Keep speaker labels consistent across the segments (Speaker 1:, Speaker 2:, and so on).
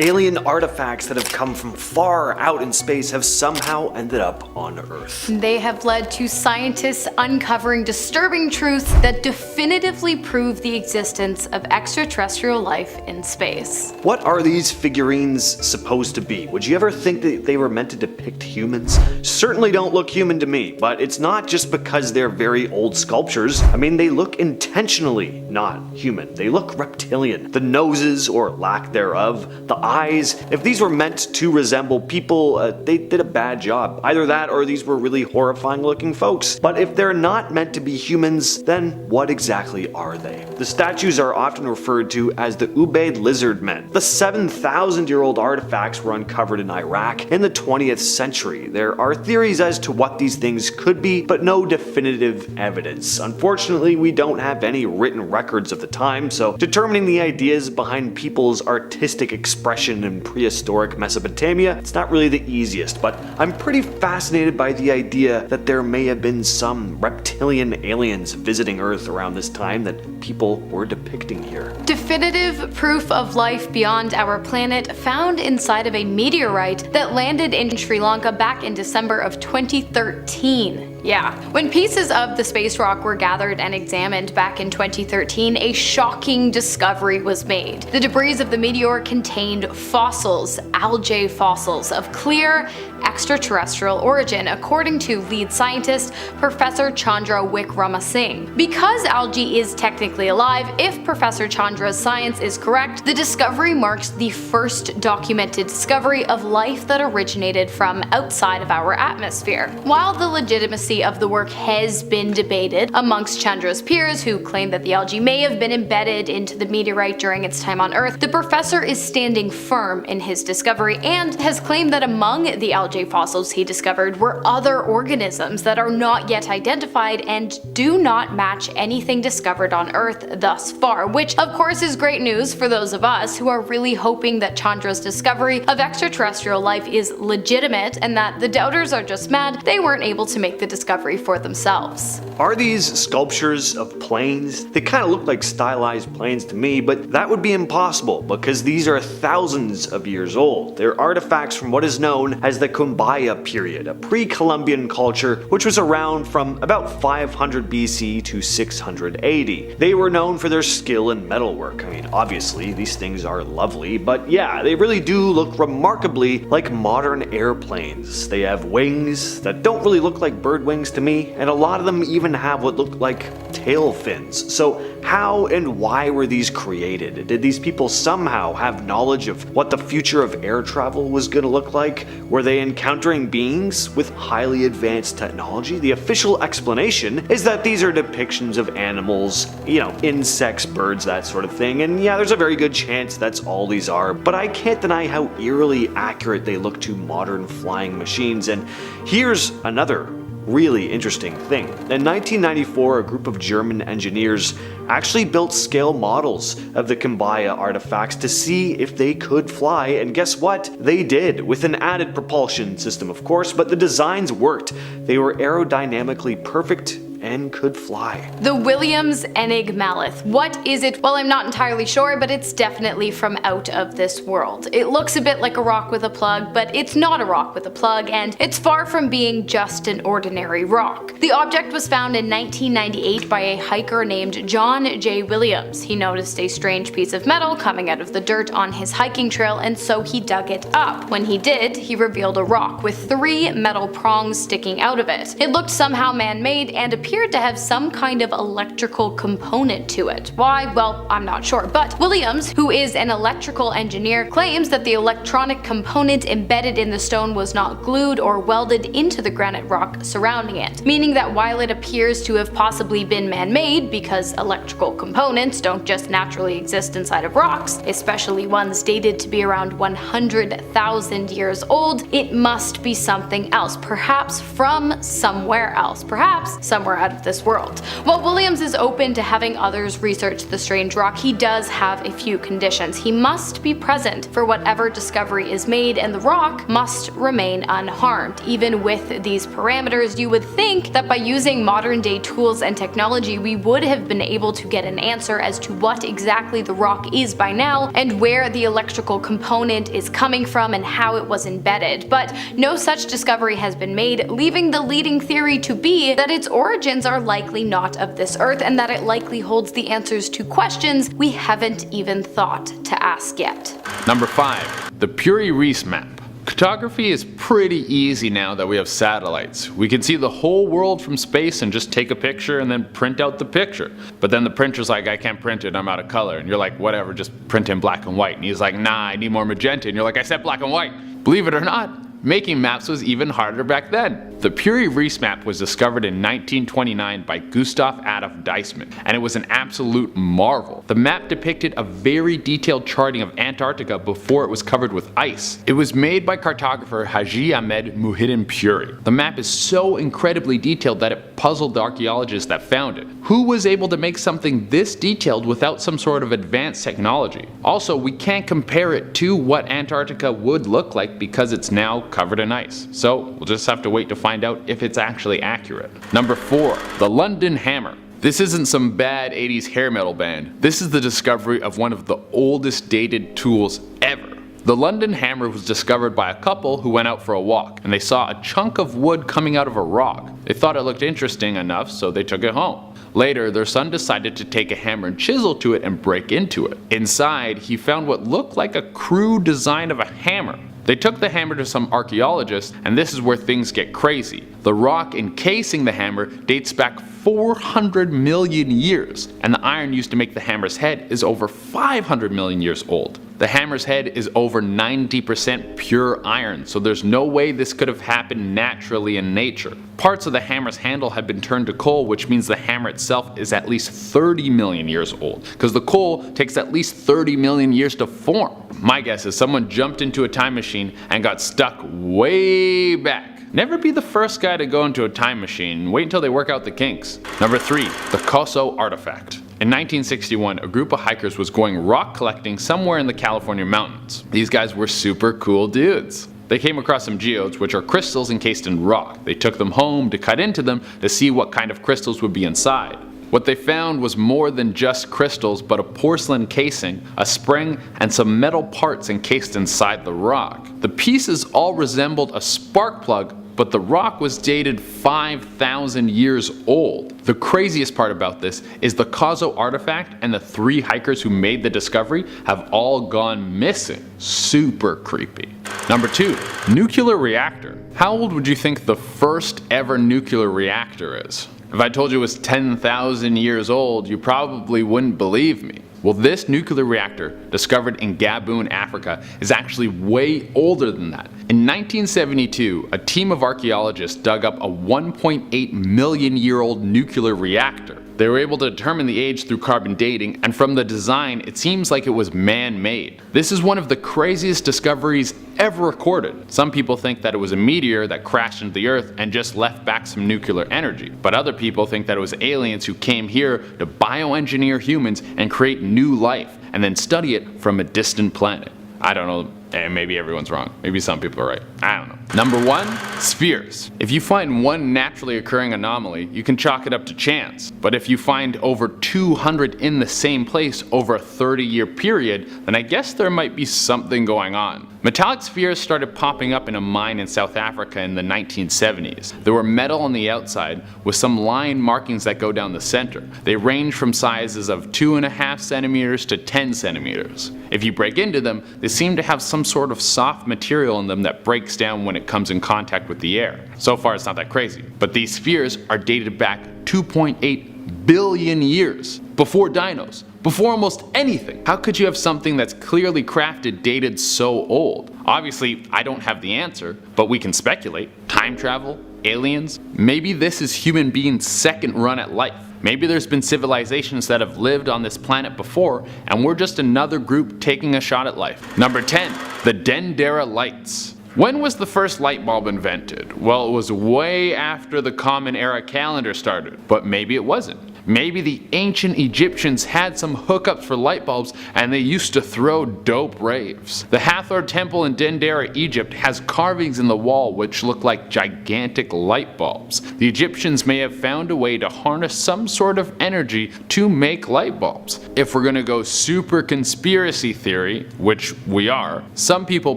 Speaker 1: Alien artifacts that have come from far out in space have somehow ended up on Earth.
Speaker 2: They have led to scientists uncovering disturbing truths that definitively prove the existence of extraterrestrial life in space.
Speaker 1: What are these figurines supposed to be? Would you ever think that they were meant to depict humans? Certainly don't look human to me, but it's not just because they're very old sculptures. I mean, they look intentionally not human. They look reptilian. The noses, or lack thereof, the eyes, if these were meant to resemble people, they did a bad job. Either that or these were really horrifying looking folks. But if they're not meant to be humans, then what exactly are they? The statues are often referred to as the Ubaid lizard men. The 7,000-year-old artifacts were uncovered in Iraq in the 20th century. There are theories as to what these things could be, but no definitive evidence. Unfortunately, we don't have any written records of the time, so determining the ideas behind people's artistic expression in prehistoric Mesopotamia, it's not really the easiest, but I'm pretty fascinated by the idea that there may have been some reptilian aliens visiting Earth around this time that people were depicting here.
Speaker 2: Definitive proof of life beyond our planet found inside of a meteorite that landed in Sri Lanka back in December of 2013. Yeah. When pieces of the space rock were gathered and examined back in 2013, a shocking discovery was made. The debris of the meteor contained fossils, algae fossils, of clear extraterrestrial origin, according to lead scientist Professor Chandra Wickramasinghe. Because algae is technically alive, if Professor Chandra's science is correct, the discovery marks the first documented discovery of life that originated from outside of our atmosphere. While the legitimacy of the work has been debated amongst Chandra's peers, who claim that the algae may have been embedded into the meteorite during its time on Earth, the professor is standing firm in his discovery and has claimed that among the algae fossils he discovered were other organisms that are not yet identified and do not match anything discovered on Earth thus far, which of course is great news for those of us who are really hoping that Chandra's discovery of extraterrestrial life is legitimate and that the doubters are just mad they weren't able to make the discovery for themselves.
Speaker 1: Are these sculptures of planes? They kind of look like stylized planes to me, but that would be impossible because these are thousands of years old. They're artifacts from what is known as the Kumbaya period, a pre-Columbian culture which was around from about 500 BC to 680. They were known for their skill in metalwork. I mean, obviously these things are lovely, but yeah, they really do look remarkably like modern airplanes. They have wings that don't really look like bird wings to me, and a lot of them even have what look like tail fins. So how and why were these created? Did these people somehow have knowledge of what the future of air travel was going to look like? Were they encountering beings with highly advanced technology? The official explanation is that these are depictions of animals, insects, birds, that sort of thing, and yeah, there's a very good chance that's all these are, but I can't deny how eerily accurate they look to modern flying machines. And here's another really interesting thing. In 1994, a group of German engineers actually built scale models of the Kumbaya artifacts to see if they could fly, and guess what? They did, with an added propulsion system of course, but the designs worked. They were aerodynamically perfect and could fly.
Speaker 2: The Williams Enigma. What is it? Well, I'm not entirely sure, but it's definitely from out of this world. It looks a bit like a rock with a plug, but it's not a rock with a plug, and it's far from being just an ordinary rock. The object was found in 1998 by a hiker named John J. Williams. He noticed a strange piece of metal coming out of the dirt on his hiking trail, and so he dug it up. When he did, he revealed a rock with 3 metal prongs sticking out of it. It looked somehow man-made and appeared to have some kind of electrical component to it. Why? Well, I'm not sure, but Williams, who is an electrical engineer, claims that the electronic component embedded in the stone was not glued or welded into the granite rock surrounding it, meaning that while it appears to have possibly been man-made, because electrical components don't just naturally exist inside of rocks, especially ones dated to be around 100,000 years old, it must be something else, perhaps from somewhere else, perhaps somewhere are out of this world. While Williams is open to having others research the strange rock, he does have a few conditions. He must be present for whatever discovery is made, and the rock must remain unharmed. Even with these parameters, you would think that by using modern day tools and technology, we would have been able to get an answer as to what exactly the rock is by now, and where the electrical component is coming from and how it was embedded. But no such discovery has been made, leaving the leading theory to be that its origins are likely not of this earth, and that it likely holds the answers to questions we haven't even thought to ask yet.
Speaker 3: Number 5. The Piri Reis map. Cartography is pretty easy now that we have satellites. We can see the whole world from space and just take a picture and then print out the picture. But then the printer's like, I can't print it, I'm out of color. And you're like, whatever, just print in black and white. And he's like, nah, I need more magenta. And you're like, I said black and white. Believe it or not, making maps was even harder back then. The Piri Reis map was discovered in 1929 by Gustav Adolf Deismann, and it was an absolute marvel. The map depicted a very detailed charting of Antarctica before it was covered with ice. It was made by cartographer Haji Ahmed Muhyiddin Puri. The map is so incredibly detailed that it puzzled the archaeologists that found it. Who was able to make something this detailed without some sort of advanced technology? Also, we can't compare it to what Antarctica would look like because it's now covered in ice. So we'll just have to wait to find out if it's actually accurate. Number 4. The London Hammer. This isn't some bad 80s hair metal band. This is the discovery of one of the oldest dated tools ever. The London Hammer was discovered by a couple who went out for a walk, and they saw a chunk of wood coming out of a rock. They thought it looked interesting enough, so they took it home. Later, their son decided to take a hammer and chisel to it and break into it. Inside, he found what looked like a crude design of a hammer. They took the hammer to some archaeologists, and this is where things get crazy. The rock encasing the hammer dates back 400 million years, and the iron used to make the hammer's head is over 500 million years old. The hammer's head is over 90% pure iron, so there's no way this could have happened naturally in nature. Parts of the hammer's handle have been turned to coal, which means the hammer itself is at least 30 million years old, because the coal takes at least 30 million years to form. My guess is someone jumped into a time machine and got stuck way back. Never be the first guy to go into a time machine, wait until they work out the kinks. Number 3. The Koso artifact. In 1961, a group of hikers was going rock collecting somewhere in the California mountains. These guys were super cool dudes. They came across some geodes, which are crystals encased in rock. They took them home to cut into them to see what kind of crystals would be inside. What they found was more than just crystals, but a porcelain casing, a spring, and some metal parts encased inside the rock. The pieces all resembled a spark plug, but the rock was dated 5,000 years old. The craziest part about this is the Koso artifact and the 3 hikers who made the discovery have all gone missing. Super creepy. Number 2. Nuclear reactor. How old would you think the first ever nuclear reactor is? If I told you it was 10,000 years old, you probably wouldn't believe me. Well, this nuclear reactor, discovered in Gabon, Africa, is actually way older than that. In 1972, a team of archaeologists dug up a 1.8 million year old nuclear reactor. They were able to determine the age through carbon dating, and from the design, it seems like it was man-made. This is one of the craziest discoveries ever recorded. Some people think that it was a meteor that crashed into the Earth and just left back some nuclear energy. But other people think that it was aliens who came here to bioengineer humans and create new life, and then study it from a distant planet. I don't know. And maybe everyone's wrong. Maybe some people are right. I don't know. Number 1. Spheres. If you find one naturally occurring anomaly, you can chalk it up to chance. But if you find over 200 in the same place over a 30-year period, then I guess there might be something going on. Metallic spheres started popping up in a mine in South Africa in the 1970s. There were metal on the outside with some line markings that go down the center. They range from sizes of 2.5 centimeters to 10 centimeters. If you break into them, they seem to have some sort of soft material in them that breaks down when it comes in contact with the air. So far it's not that crazy. But these spheres are dated back 2.8 billion years. Before dinos. Before almost anything. How could you have something that's clearly crafted dated so old? Obviously, I don't have the answer, but we can speculate. Time travel? Aliens? Maybe this is human beings' second run at life. Maybe there's been civilizations that have lived on this planet before, and we're just another group taking a shot at life. Number 10. The Dendera lights. When was the first light bulb invented? Well, it was way after the Common Era calendar started, but maybe it wasn't. Maybe the ancient Egyptians had some hookups for light bulbs and they used to throw dope raves. The Hathor Temple in Dendera, Egypt has carvings in the wall which look like gigantic light bulbs. The Egyptians may have found a way to harness some sort of energy to make light bulbs. If we're gonna go super conspiracy theory, which we are, some people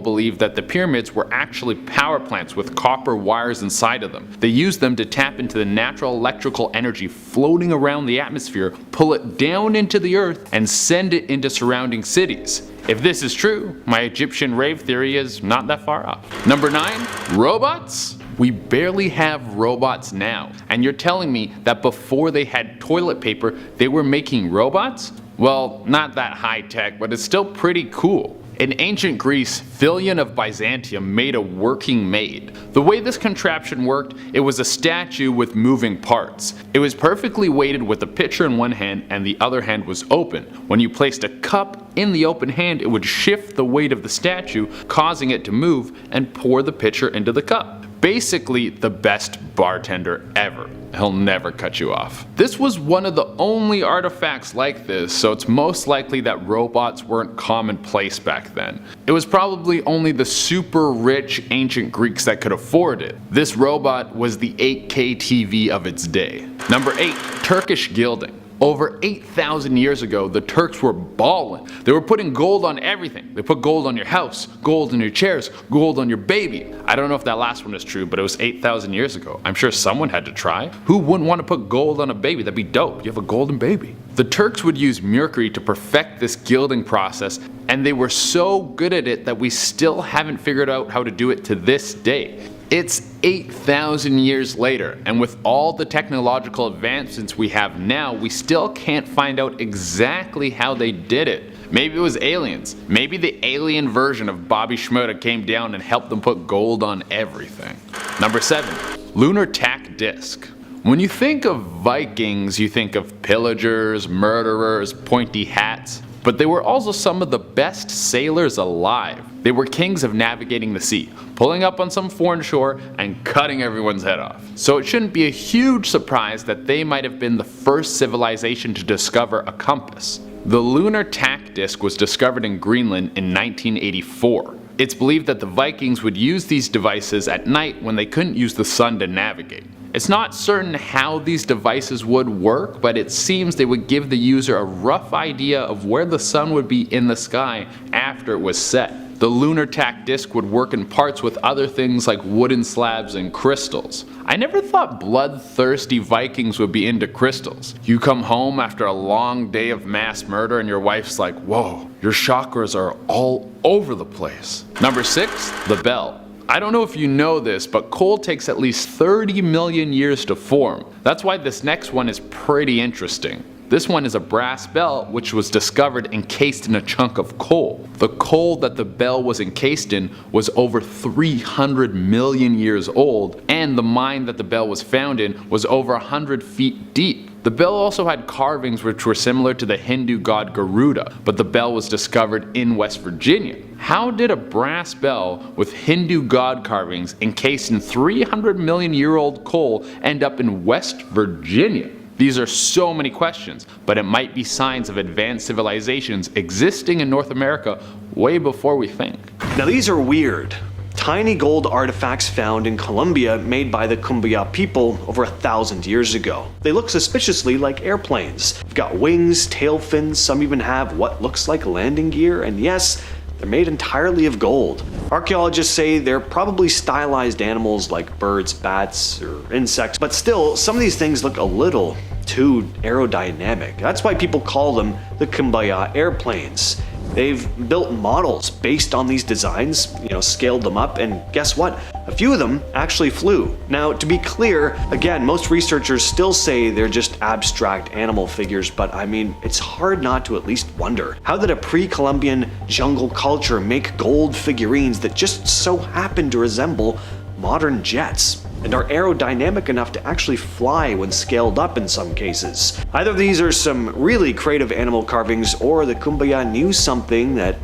Speaker 3: believe that the pyramids were actually power plants with copper wires inside of them. They used them to tap into the natural electrical energy floating around the atmosphere, pull it down into the earth, and send it into surrounding cities. If this is true, my Egyptian rave theory is not that far off. Number 9. Robots? We barely have robots now, and you're telling me that before they had toilet paper, they were making robots? Well, not that high tech, but it's still pretty cool. In ancient Greece, Philion of Byzantium made a working maid. The way this contraption worked, it was a statue with moving parts. It was perfectly weighted with a pitcher in one hand and the other hand was open. When you placed a cup in the open hand, it would shift the weight of the statue, causing it to move and pour the pitcher into the cup. Basically, the best bartender ever. He'll never cut you off. This was one of the only artifacts like this, so it's most likely that robots weren't commonplace back then. It was probably only the super rich ancient Greeks that could afford it. This robot was the 8K TV of its day. Number 8. Turkish gilding. Over 8,000 years ago, the Turks were ballin'. They were putting gold on everything. They put gold on your house, gold on your chairs, gold on your baby. I don't know if that last one is true, but it was 8,000 years ago. I'm sure someone had to try. Who wouldn't want to put gold on a baby? That'd be dope. You have a golden baby. The Turks would use mercury to perfect this gilding process, and they were so good at it that we still haven't figured out how to do it to this day. It's 8,000 years later, and with all the technological advancements we have now, we still can't find out exactly how they did it. Maybe it was aliens. Maybe the alien version of Bobby Shmurda came down and helped them put gold on everything. Number 7. Lunar tack disc. When you think of Vikings, you think of pillagers, murderers, pointy hats. But they were also some of the best sailors alive. They were kings of navigating the sea, pulling up on some foreign shore and cutting everyone's head off. So it shouldn't be a huge surprise that they might have been the first civilization to discover a compass. The lunar tack disc was discovered in Greenland in 1984. It's believed that the Vikings would use these devices at night when they couldn't use the sun to navigate. It's not certain how these devices would work, but it seems they would give the user a rough idea of where the sun would be in the sky after it was set. The lunar tack disc would work in parts with other things like wooden slabs and crystals. I never thought bloodthirsty Vikings would be into crystals. You come home after a long day of mass murder and your wife's like, whoa, your chakras are all over the place. Number 6. The bell. I don't know if you know this, but coal takes at least 30 million years to form. That's why this next one is pretty interesting. This one is a brass bell which was discovered encased in a chunk of coal. The coal that the bell was encased in was over 300 million years old, and the mine that the bell was found in was over 100 feet deep. The bell also had carvings which were similar to the Hindu god Garuda, but the bell was discovered in West Virginia. How did a brass bell with Hindu god carvings encased in 300 million year old coal end up in West Virginia? These are so many questions, but it might be signs of advanced civilizations existing in North America way before we think.
Speaker 1: Now these are weird. Tiny gold artifacts found in Colombia made by the Kumbaya people over 1,000 years ago. They look suspiciously like airplanes. They've got wings, tail fins, some even have what looks like landing gear, and yes, they're made entirely of gold. Archaeologists say they're probably stylized animals like birds, bats, or insects, but still, some of these things look a little too aerodynamic. That's why people call them the Kumbaya airplanes. They've built models based on these designs, scaled them up, and guess what? A few of them actually flew. Now, to be clear, again, most researchers still say they're just abstract animal figures, but I mean, it's hard not to at least wonder. How did a pre-Columbian jungle culture make gold figurines that just so happen to resemble modern jets and are aerodynamic enough to actually fly when scaled up in some cases? Either these are some really creative animal carvings, or the Kumbaya knew something that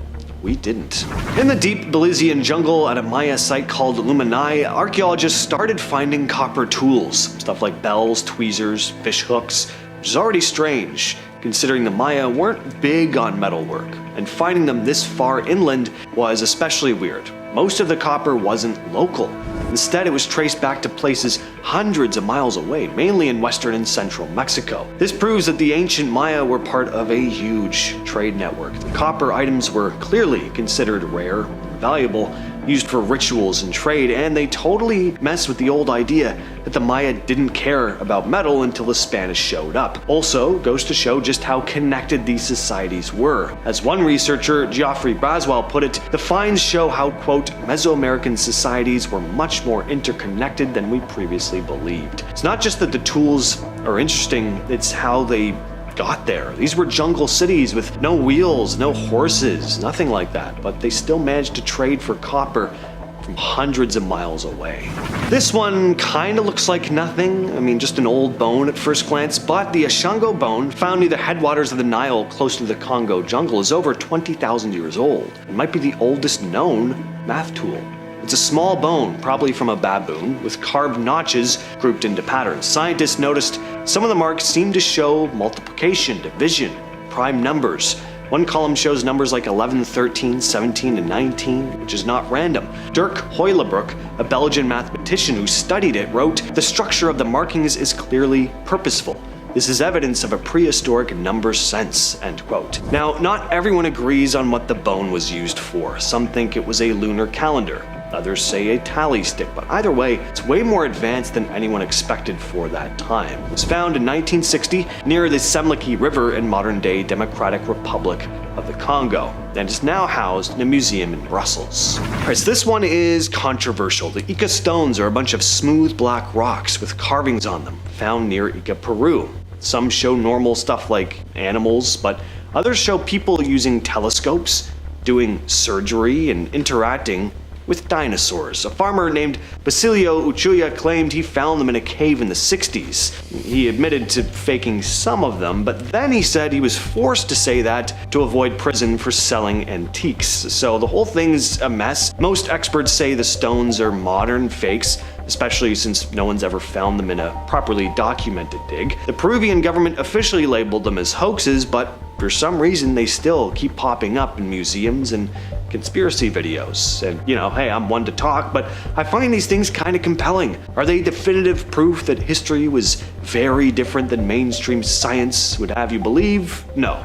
Speaker 1: we didn't. In the deep Belizean jungle at a Maya site called Luminai, archaeologists started finding copper tools, stuff like bells, tweezers, fish hooks, which is already strange, considering the Maya weren't big on metalwork, and finding them this far inland was especially weird. Most of the copper wasn't local. Instead, it was traced back to places hundreds of miles away, mainly in western and central Mexico. This proves that the ancient Maya were part of a huge trade network. The copper items were clearly considered rare and valuable, used for rituals and trade, and they totally mess with the old idea that the Maya didn't care about metal until the Spanish showed up. Also, goes to show just how connected these societies were. As one researcher, Geoffrey Braswell, put it, the finds show how, quote, Mesoamerican societies were much more interconnected than we previously believed. It's not just that the tools are interesting, it's how they got there. These were jungle cities with no wheels, no horses, nothing like that, but they still managed to trade for copper from hundreds of miles away. This one kinda looks like nothing, I mean just an old bone at first glance, but the Ashango bone, found near the headwaters of the Nile close to the Congo jungle, is over 20,000 years old and might be the oldest known math tool. It's a small bone, probably from a baboon, with carved notches grouped into patterns. Scientists noticed some of the marks seem to show multiplication, division, prime numbers. One column shows numbers like 11, 13, 17, and 19, which is not random. Dirk Hoylebroek, a Belgian mathematician who studied it, wrote, "The structure of the markings is clearly purposeful. This is evidence of a prehistoric number sense," end quote. Now, not everyone agrees on what the bone was used for. Some think it was a lunar calendar. Others say a tally stick, but either way, it's way more advanced than anyone expected for that time. It was found in 1960 near the Semliki River in modern-day Democratic Republic of the Congo, and is now housed in a museum in Brussels. Alright, so this one is controversial. The Ica stones are a bunch of smooth black rocks with carvings on them, found near Ica, Peru. Some show normal stuff like animals, but others show people using telescopes, doing surgery, and interacting with dinosaurs. A farmer named Basilio Uchuya claimed he found them in a cave in the 60s. He admitted to faking some of them, but then he said he was forced to say that to avoid prison for selling antiques. So the whole thing's a mess. Most experts say the stones are modern fakes, especially since no one's ever found them in a properly documented dig. The Peruvian government officially labeled them as hoaxes, but for some reason they still keep popping up in museums and conspiracy videos. And you know, hey, I'm one to talk, but I find these things kind of compelling. Are they definitive proof that history was very different than mainstream science would have you believe? No.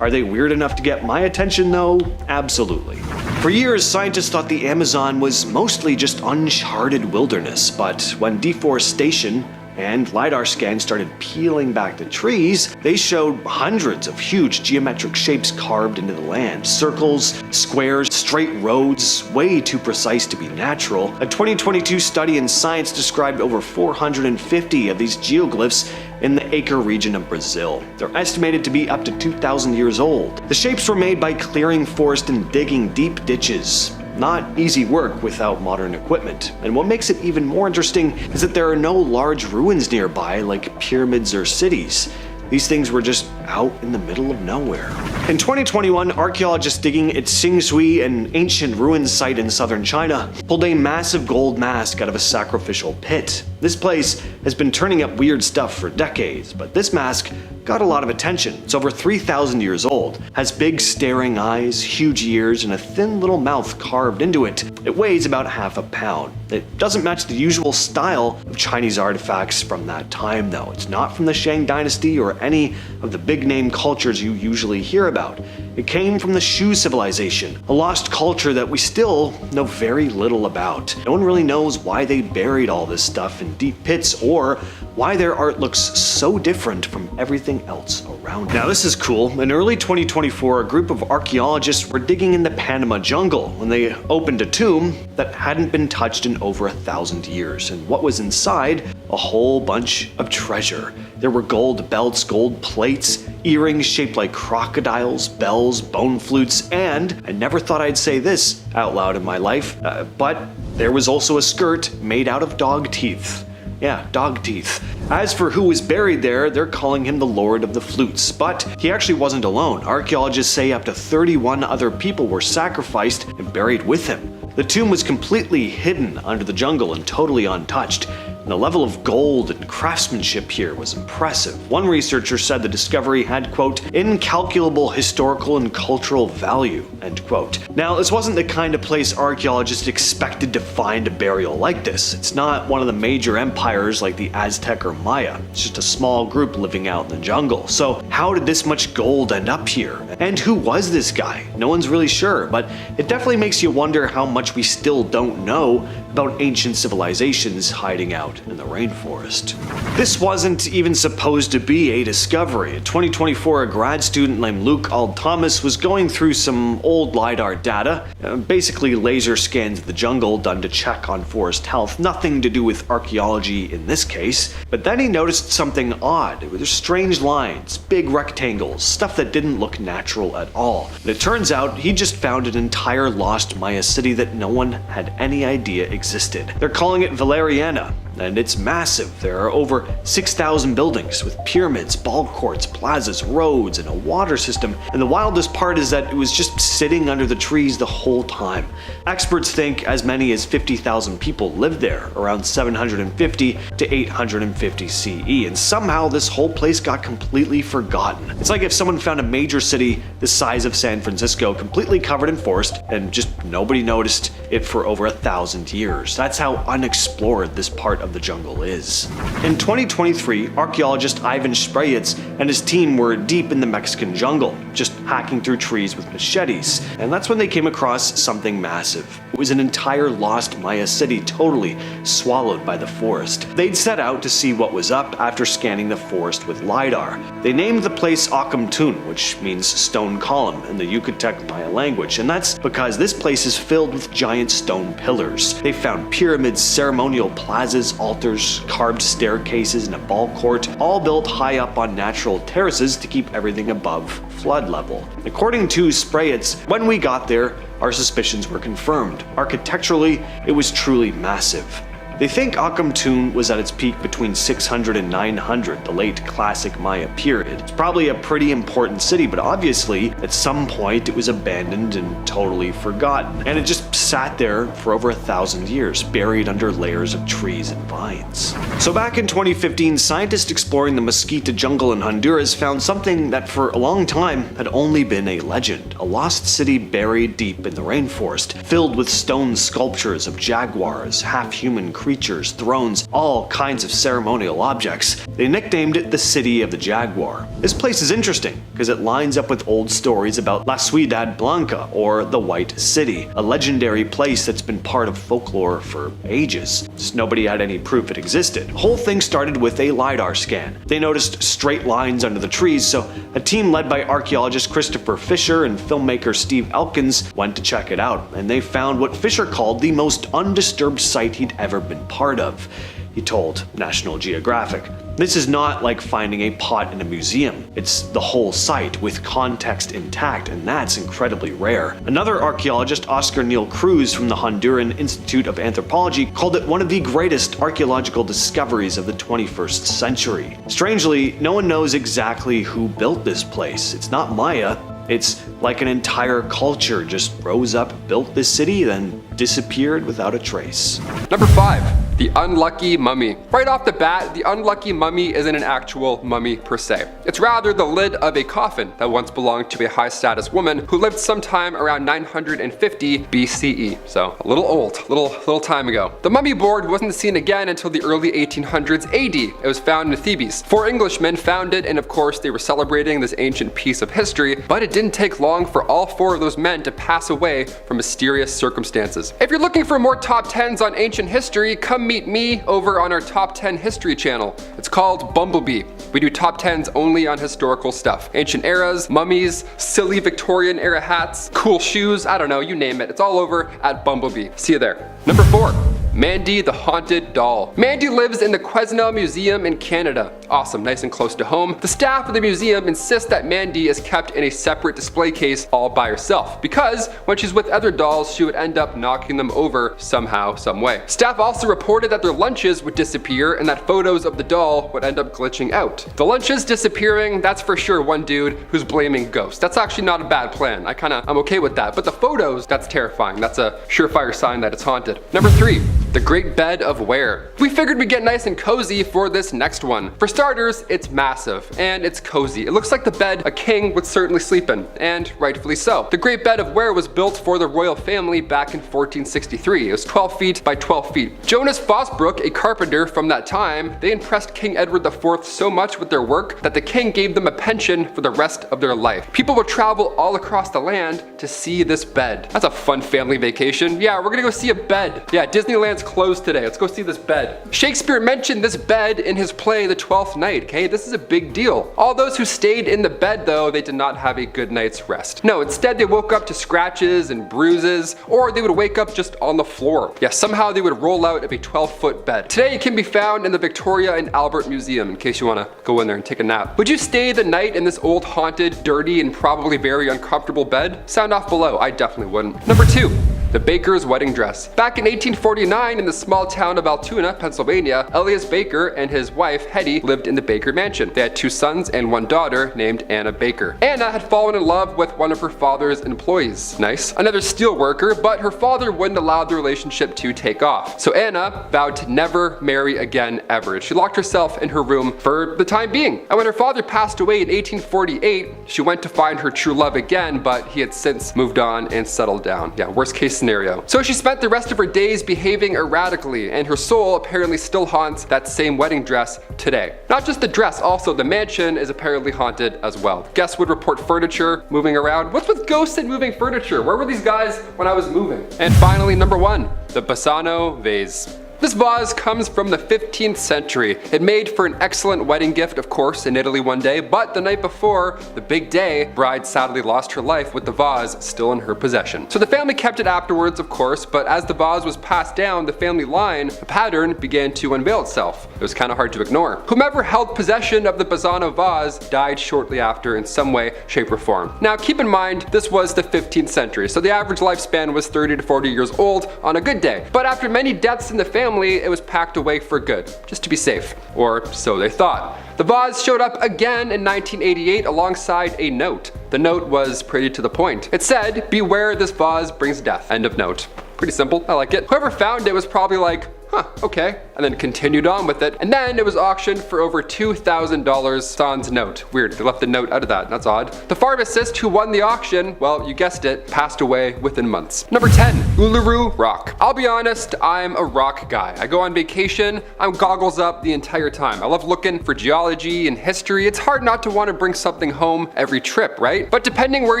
Speaker 1: Are they weird enough to get my attention though? Absolutely. For years, scientists thought the Amazon was mostly just uncharted wilderness, but when deforestation and LiDAR scans started peeling back the trees, they showed hundreds of huge geometric shapes carved into the land. Circles, squares, straight roads, way too precise to be natural. A 2022 study in Science described over 450 of these geoglyphs in the Acre region of Brazil. They're estimated to be up to 2,000 years old. The shapes were made by clearing forest and digging deep ditches. Not easy work without modern equipment. And what makes it even more interesting is that there are no large ruins nearby like pyramids or cities. These things were just out in the middle of nowhere. In 2021, archaeologists digging at Xingshui, an ancient ruin site in southern China, pulled a massive gold mask out of a sacrificial pit. This place has been turning up weird stuff for decades, but this mask got a lot of attention. It's over 3,000 years old, has big staring eyes, huge ears, and a thin little mouth carved into it. It weighs about half a pound. It doesn't match the usual style of Chinese artifacts from that time though. It's not from the Shang dynasty or any of the big name cultures you usually hear about. It came from the Shu civilization, a lost culture that we still know very little about. No one really knows why they buried all this stuff in deep pits or why their art looks so different from everything else around it. Now this is cool. In early 2024, a group of archaeologists were digging in the Panama jungle when they opened a tomb that hadn't been touched in over 1,000 years. And what was inside? A whole bunch of treasure. There were gold belts, gold plates, earrings shaped like crocodiles, bells, bone flutes, and I never thought I'd say this out loud in my life, but there was also a skirt made out of dog teeth. Yeah, dog teeth. As for who was buried there, they're calling him the Lord of the Flutes, but he actually wasn't alone. Archaeologists say up to 31 other people were sacrificed and buried with him. The tomb was completely hidden under the jungle and totally untouched. And the level of gold and craftsmanship here was impressive. One researcher said the discovery had, quote, incalculable historical and cultural value, end quote. Now, this wasn't the kind of place archaeologists expected to find a burial like this. It's not one of the major empires like the Aztec or Maya. It's just a small group living out in the jungle. So how did this much gold end up here? And who was this guy? No one's really sure, but it definitely makes you wonder how much we still don't know about ancient civilizations hiding out in the rainforest. This wasn't even supposed to be a discovery. In 2024, a grad student named Luke Ald Thomas was going through some old LiDAR data, basically laser scans of the jungle done to check on forest health, nothing to do with archaeology in this case. But then he noticed something odd. There were strange lines, big rectangles, stuff that didn't look natural at all. And it turns out he just found an entire lost Maya city that no one had any idea existed. They're calling it Valeriana, and it's massive. There are over 6,000 buildings with pyramids, ball courts, plazas, roads, and a water system. And the wildest part is that it was just sitting under the trees the whole time. Experts think as many as 50,000 people lived there, around 750 to 850 CE, and somehow this whole place got completely forgotten. It's like if someone found a major city the size of San Francisco completely covered in forest and just nobody noticed it for over 1,000 years. That's how unexplored this part of the jungle is. In 2023, archaeologist Ivan Sprayitz and his team were deep in the Mexican jungle, just hacking through trees with machetes, and that's when they came across something massive. It was an entire lost Maya city totally swallowed by the forest. They'd set out to see what was up after scanning the forest with LiDAR. They named the place Akamtun, which means stone column in the Yucatec Maya language, and that's because this place is filled with giant stone pillars. They found pyramids, ceremonial plazas, altars, carved staircases, and a ball court, all built high up on natural terraces to keep everything above flood level. According to Sprayitz, when we got there, our suspicions were confirmed. Architecturally, it was truly massive. They think Akamtun was at its peak between 600 and 900, the late classic Maya period. It's probably a pretty important city, but obviously, at some point, it was abandoned and totally forgotten. And it just sat there for over 1,000 years, buried under layers of trees and vines. So back in 2015, scientists exploring the Mesquite jungle in Honduras found something that for a long time had only been a legend. A lost city buried deep in the rainforest, filled with stone sculptures of jaguars, half-human creatures, thrones, all kinds of ceremonial objects. They nicknamed it the City of the Jaguar. This place is interesting because it lines up with old stories about La Ciudad Blanca, or the White City, a legendary place that's been part of folklore for ages. Just nobody had any proof it existed. The whole thing started with a LiDAR scan. They noticed straight lines under the trees, so a team led by archaeologist Christopher Fisher and filmmaker Steve Elkins went to check it out, and they found what Fisher called the most undisturbed site he'd ever been part of. He told National Geographic, "This is not like finding a pot in a museum. It's the whole site with context intact, and that's incredibly rare." Another archaeologist, Oscar Neil Cruz from the Honduran Institute of Anthropology, called it one of the greatest archaeological discoveries of the 21st century. Strangely, no one knows exactly who built this place. It's not Maya. It's like an entire culture just rose up, built this city, then disappeared without a trace.
Speaker 4: Number 5. The Unlucky Mummy. Right off the bat, the Unlucky Mummy isn't an actual mummy per se. It's rather the lid of a coffin that once belonged to a high-status woman who lived sometime around 950 BCE. So a little old, little time ago. The mummy board wasn't seen again until the early 1800s AD. It was found in Thebes. 4 Englishmen found it, and of course they were celebrating this ancient piece of history, but it didn't take long for all 4 of those men to pass away from mysterious circumstances. If you're looking for more top 10s on ancient history, come meet me over on our top 10 history channel. It's called Bumblebee. We do top 10s only on historical stuff. Ancient eras, mummies, silly Victorian era hats, cool shoes, I don't know, you name it. It's all over at Bumblebee. See you there. Number 4. Mandy the Haunted Doll. Mandy lives in the Quesnel Museum in Canada. Awesome, nice and close to home. The staff of the museum insists that Mandy is kept in a separate display case all by herself, because when she's with other dolls, she would end up knocking them over somehow, some way. Staff also reported that their lunches would disappear and that photos of the doll would end up glitching out. The lunches disappearing, that's for sure one dude who's blaming ghosts. That's actually not a bad plan. I'm okay with that. But the photos, that's terrifying. That's a surefire sign that it's haunted. Number 3, the Great Bed of Ware. We figured we'd get nice and cozy for this next one. For starters, it's massive and it's cozy. It looks like the bed a king would certainly sleep in, and rightfully so. The Great Bed of Ware was built for the royal family back in 1463. It was 12 feet by 12 feet. Jonas Fosbrook, a carpenter from that time, they impressed King Edward IV so much with their work that the king gave them a pension for the rest of their life. People would travel all across the land to see this bed. That's a fun family vacation. Yeah, we're gonna go see a bed. Yeah, Disneyland's closed today. Let's go see this bed. Shakespeare mentioned this bed in his play The Twelfth Night, okay? This is a big deal. All those who stayed in the bed though, they did not have a good night's rest. No, instead they woke up to scratches and bruises, or they would wake up just on the floor. Yeah, somehow they would roll out of a 12-foot bed. Today it can be found in the Victoria and Albert Museum in case you wanna go in there and take a nap. Would you stay the night in this old haunted, dirty, and probably very uncomfortable bed? Sound off below, I definitely wouldn't. Number 2. The Baker's Wedding Dress. Back in 1849 in the small town of Altoona, Pennsylvania, Elias Baker and his wife Hetty lived in the Baker mansion. They had 2 sons and 1 daughter named Anna Baker. Anna had fallen in love with one of her father's employees. Nice. Another steel worker, but her father wouldn't allow the relationship to take off. So Anna vowed to never marry again ever. She locked herself in her room for the time being. And when her father passed away in 1848, she went to find her true love again, but he had since moved on and settled down. Yeah, worst case scenario. So she spent the rest of her days behaving erratically, and her soul apparently still haunts that same wedding dress today. Not just the dress, also the mansion is apparently haunted as well. Guests would report furniture moving around. What's with ghosts and moving furniture? Where were these guys when I was moving? And finally, number 1, the Bassano vase. This vase comes from the 15th century. It made for an excellent wedding gift, of course, in Italy one day, but the night before, the big day, bride sadly lost her life with the vase still in her possession. So the family kept it afterwards, of course, but as the vase was passed down the family line, a pattern began to unveil itself. It was kind of hard to ignore. Whomever held possession of the Bassano vase died shortly after in some way, shape, or form. Now keep in mind, this was the 15th century, so the average lifespan was 30 to 40 years old on a good day. But after many deaths in the family, it was packed away for good, just to be safe, or so they thought. The vase showed up again in 1988 alongside a note. The note was pretty to the point. It said, "Beware, this vase brings death." End of note. Pretty simple, I like it. Whoever found it was probably like, huh, okay, and then continued on with it. And then it was auctioned for over $2,000. Sans note. Weird, they left the note out of that, that's odd. The pharmacist who won the auction, well, you guessed it, passed away within months. Number 10, Uluru Rock. I'll be honest, I'm a rock guy. I go on vacation, I'm goggles up the entire time. I love looking for geology and history. It's hard not to want to bring something home every trip, right? But depending where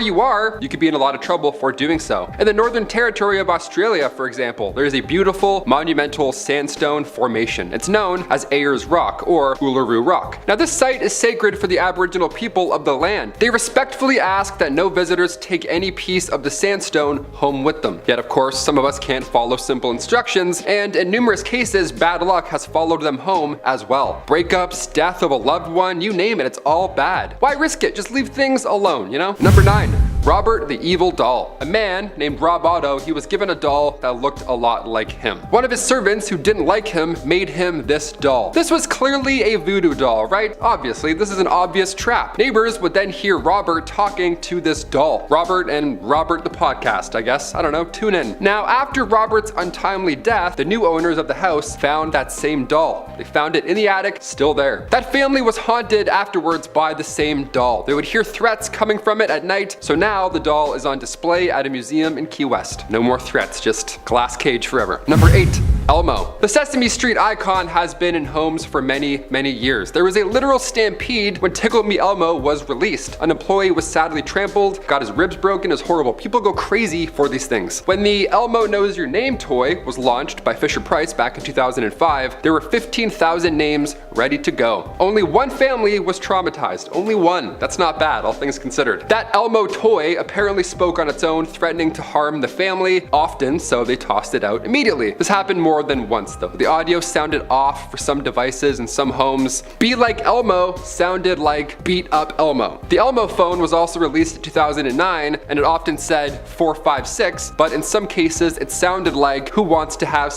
Speaker 4: you are, you could be in a lot of trouble for doing so. In the Northern Territory of Australia, for example, there is a beautiful, monumental sandstone formation. It's known as Ayers Rock, or Uluru Rock. Now this site is sacred for the Aboriginal people of the land. They respectfully ask that no visitors take any piece of the sandstone home with them. Yet of course, some of us can't follow simple instructions, and in numerous cases, bad luck has followed them home as well. Breakups, death of a loved one, you name it, it's all bad. Why risk it? Just leave things alone, you know? Number 9. Robert the Evil Doll. A man named Rob Otto, he was given a doll that looked a lot like him. One of his servants who didn't like him made him this doll. This was clearly a voodoo doll, right? Obviously, this is an obvious trap. Neighbors would then hear Robert talking to this doll. Robert and Robert the podcast, I guess. I don't know, tune in. Now, after Robert's untimely death, the new owners of the house found that same doll. They found it in the attic, still there. That family was haunted afterwards by the same doll. They would hear threats coming from it at night, so now the doll is on display at a museum in Key West. No more threats, just glass cage forever. Number 8. Elmo. The Sesame Street icon has been in homes for many, many years. There was a literal stampede when Tickle Me Elmo was released. An employee was sadly trampled, got his ribs broken, is horrible. People go crazy for these things. When the Elmo Knows Your Name toy was launched by Fisher-Price back in 2005, there were 15,000 names ready to go. Only one family was traumatized. Only one. That's not bad, all things considered. That Elmo toy apparently spoke on its own, threatening to harm the family often, so they tossed it out immediately. This happened more more than once though. The audio sounded off for some devices and some homes. Be Like Elmo sounded like Beat Up Elmo. The Elmo phone was also released in 2009 and it often said 456, but in some cases it sounded like Who Wants to Have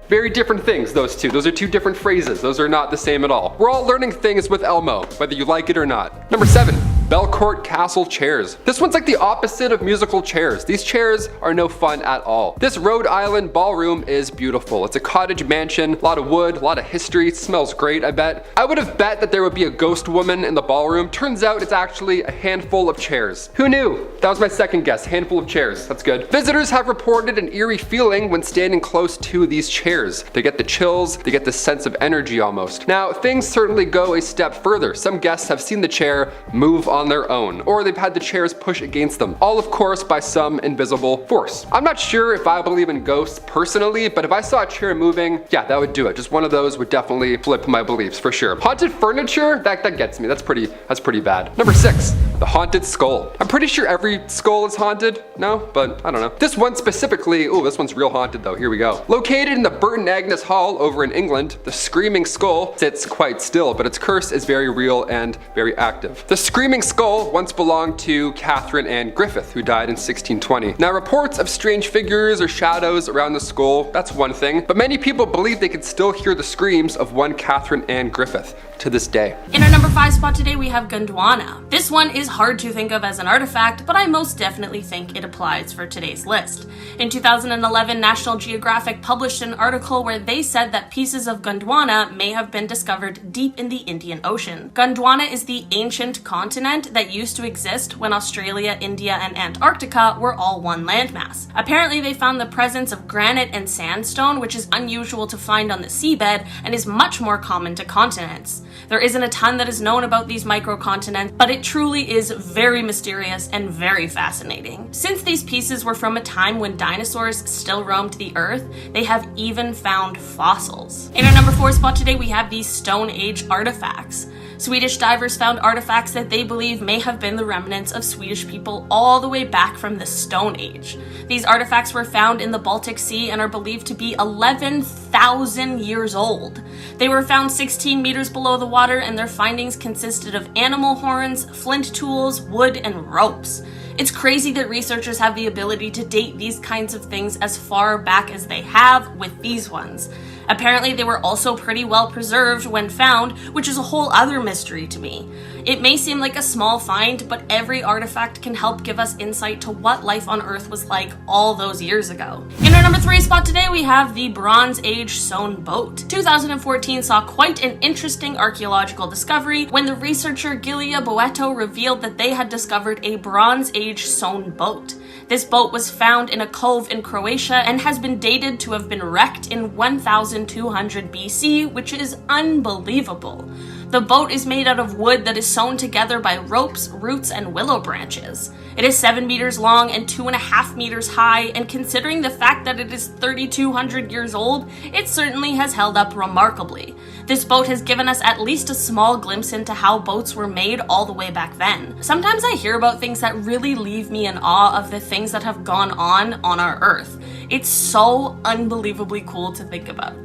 Speaker 4: Very different things, those two. Those are two different phrases. Those are not the same at all. We're all learning things with Elmo, whether you like it or not. Number 7. Belcourt Castle chairs. This one's like the opposite of musical chairs. These chairs are no fun at all. This Rhode Island ballroom is beautiful. It's a cottage mansion, a lot of wood, a lot of history. It smells great, I bet. I would have bet that there would be a ghost woman in the ballroom. Turns out it's actually a handful of chairs. Who knew? That was my second guess. Handful of chairs. That's good. Visitors have reported an eerie feeling when standing close to these chairs. They get the chills, they get this sense of energy almost. Now, things certainly go a step further. Some guests have seen the chair move on their own, or they've had the chairs push against them, all of course by some invisible force. I'm not sure if I believe in ghosts personally, but if I saw a chair moving, yeah, that would do it. Just one of those would definitely flip my beliefs for sure. Haunted furniture, that gets me. That's pretty bad. Number 6, the haunted skull. I'm pretty sure every skull is haunted. No, but I don't know. This one specifically, oh, this one's real haunted though. Here we go. Located in the Burton Agnes Hall over in England, the screaming skull sits quite still, but its curse is very real and very active. The screaming skull once belonged to Catherine Ann Griffith, who died in 1620. Now, reports of strange figures or shadows around the skull, that's one thing, but many people believe they could still hear the screams of one Catherine Ann Griffith to this day.
Speaker 5: In our number 5 spot today, we have Gondwana. This one is hard to think of as an artifact, but I most definitely think it applies for today's list. In 2011, National Geographic published an article where they said that pieces of Gondwana may have been discovered deep in the Indian Ocean. Gondwana is the ancient continent that used to exist when Australia, India, and Antarctica were all one landmass. Apparently, they found the presence of granite and sandstone, which is unusual to find on the seabed and is much more common to continents. There isn't a ton that is known about these microcontinents, but it truly is very mysterious and very fascinating. Since these pieces were from a time when dinosaurs still roamed the earth, they have even found fossils. In our number 4 spot today, we have these Stone Age artifacts. Swedish divers found artifacts that they believe may have been the remnants of Swedish people all the way back from the Stone Age. These artifacts were found in the Baltic Sea and are believed to be 11,000 years old. They were found 16 meters below the water, and their findings consisted of animal horns, flint tools, wood, and ropes. It's crazy that researchers have the ability to date these kinds of things as far back as they have with these ones. Apparently, they were also pretty well preserved when found, which is a whole other mystery to me. It may seem like a small find, but every artifact can help give us insight to what life on Earth was like all those years ago. In our number 3 spot today, we have the Bronze Age sewn boat. 2014 saw quite an interesting archaeological discovery when the researcher Gilia Boeto revealed that they had discovered a Bronze Age sewn boat. This boat was found in a cove in Croatia and has been dated to have been wrecked in 1200 BC, which is unbelievable. The boat is made out of wood that is sewn together by ropes, roots, and willow branches. It is 7 meters long and 2.5 meters high, and considering the fact that it is 3,200 years old, it certainly has held up remarkably. This boat has given us at least a small glimpse into how boats were made all the way back then. Sometimes I hear about things that really leave me in awe of the things that have gone on our Earth. It's so unbelievably cool to think about.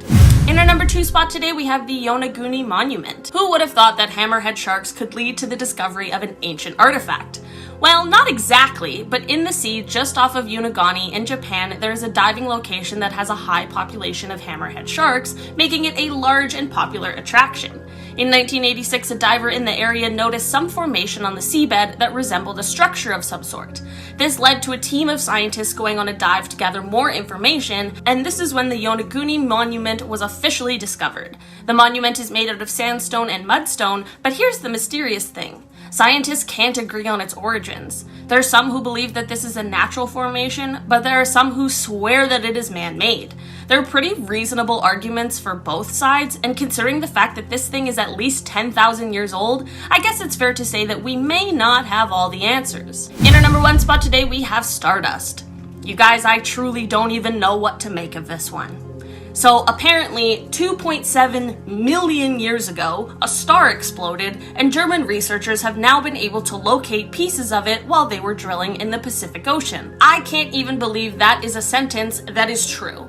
Speaker 5: In our number 2 spot today, we have the Yonaguni Monument. Who would have thought that hammerhead sharks could lead to the discovery of an ancient artifact? Well, not exactly, but in the sea just off of Yonaguni in Japan, there is a diving location that has a high population of hammerhead sharks, making it a large and popular attraction. In 1986, a diver in the area noticed some formation on the seabed that resembled a structure of some sort. This led to a team of scientists going on a dive to gather more information, and this is when the Yonaguni Monument was officially discovered. The monument is made out of sandstone and mudstone, but here's the mysterious thing. Scientists can't agree on its origins. There are some who believe that this is a natural formation, but there are some who swear that it is man-made. There are pretty reasonable arguments for both sides, and considering the fact that this thing is at least 10,000 years old, I guess it's fair to say that we may not have all the answers. In our number 1 spot today, we have Stardust. You guys, I truly don't even know what to make of this one. So apparently, 2.7 million years ago, a star exploded, and German researchers have now been able to locate pieces of it while they were drilling in the Pacific Ocean. I can't even believe that is a sentence that is true.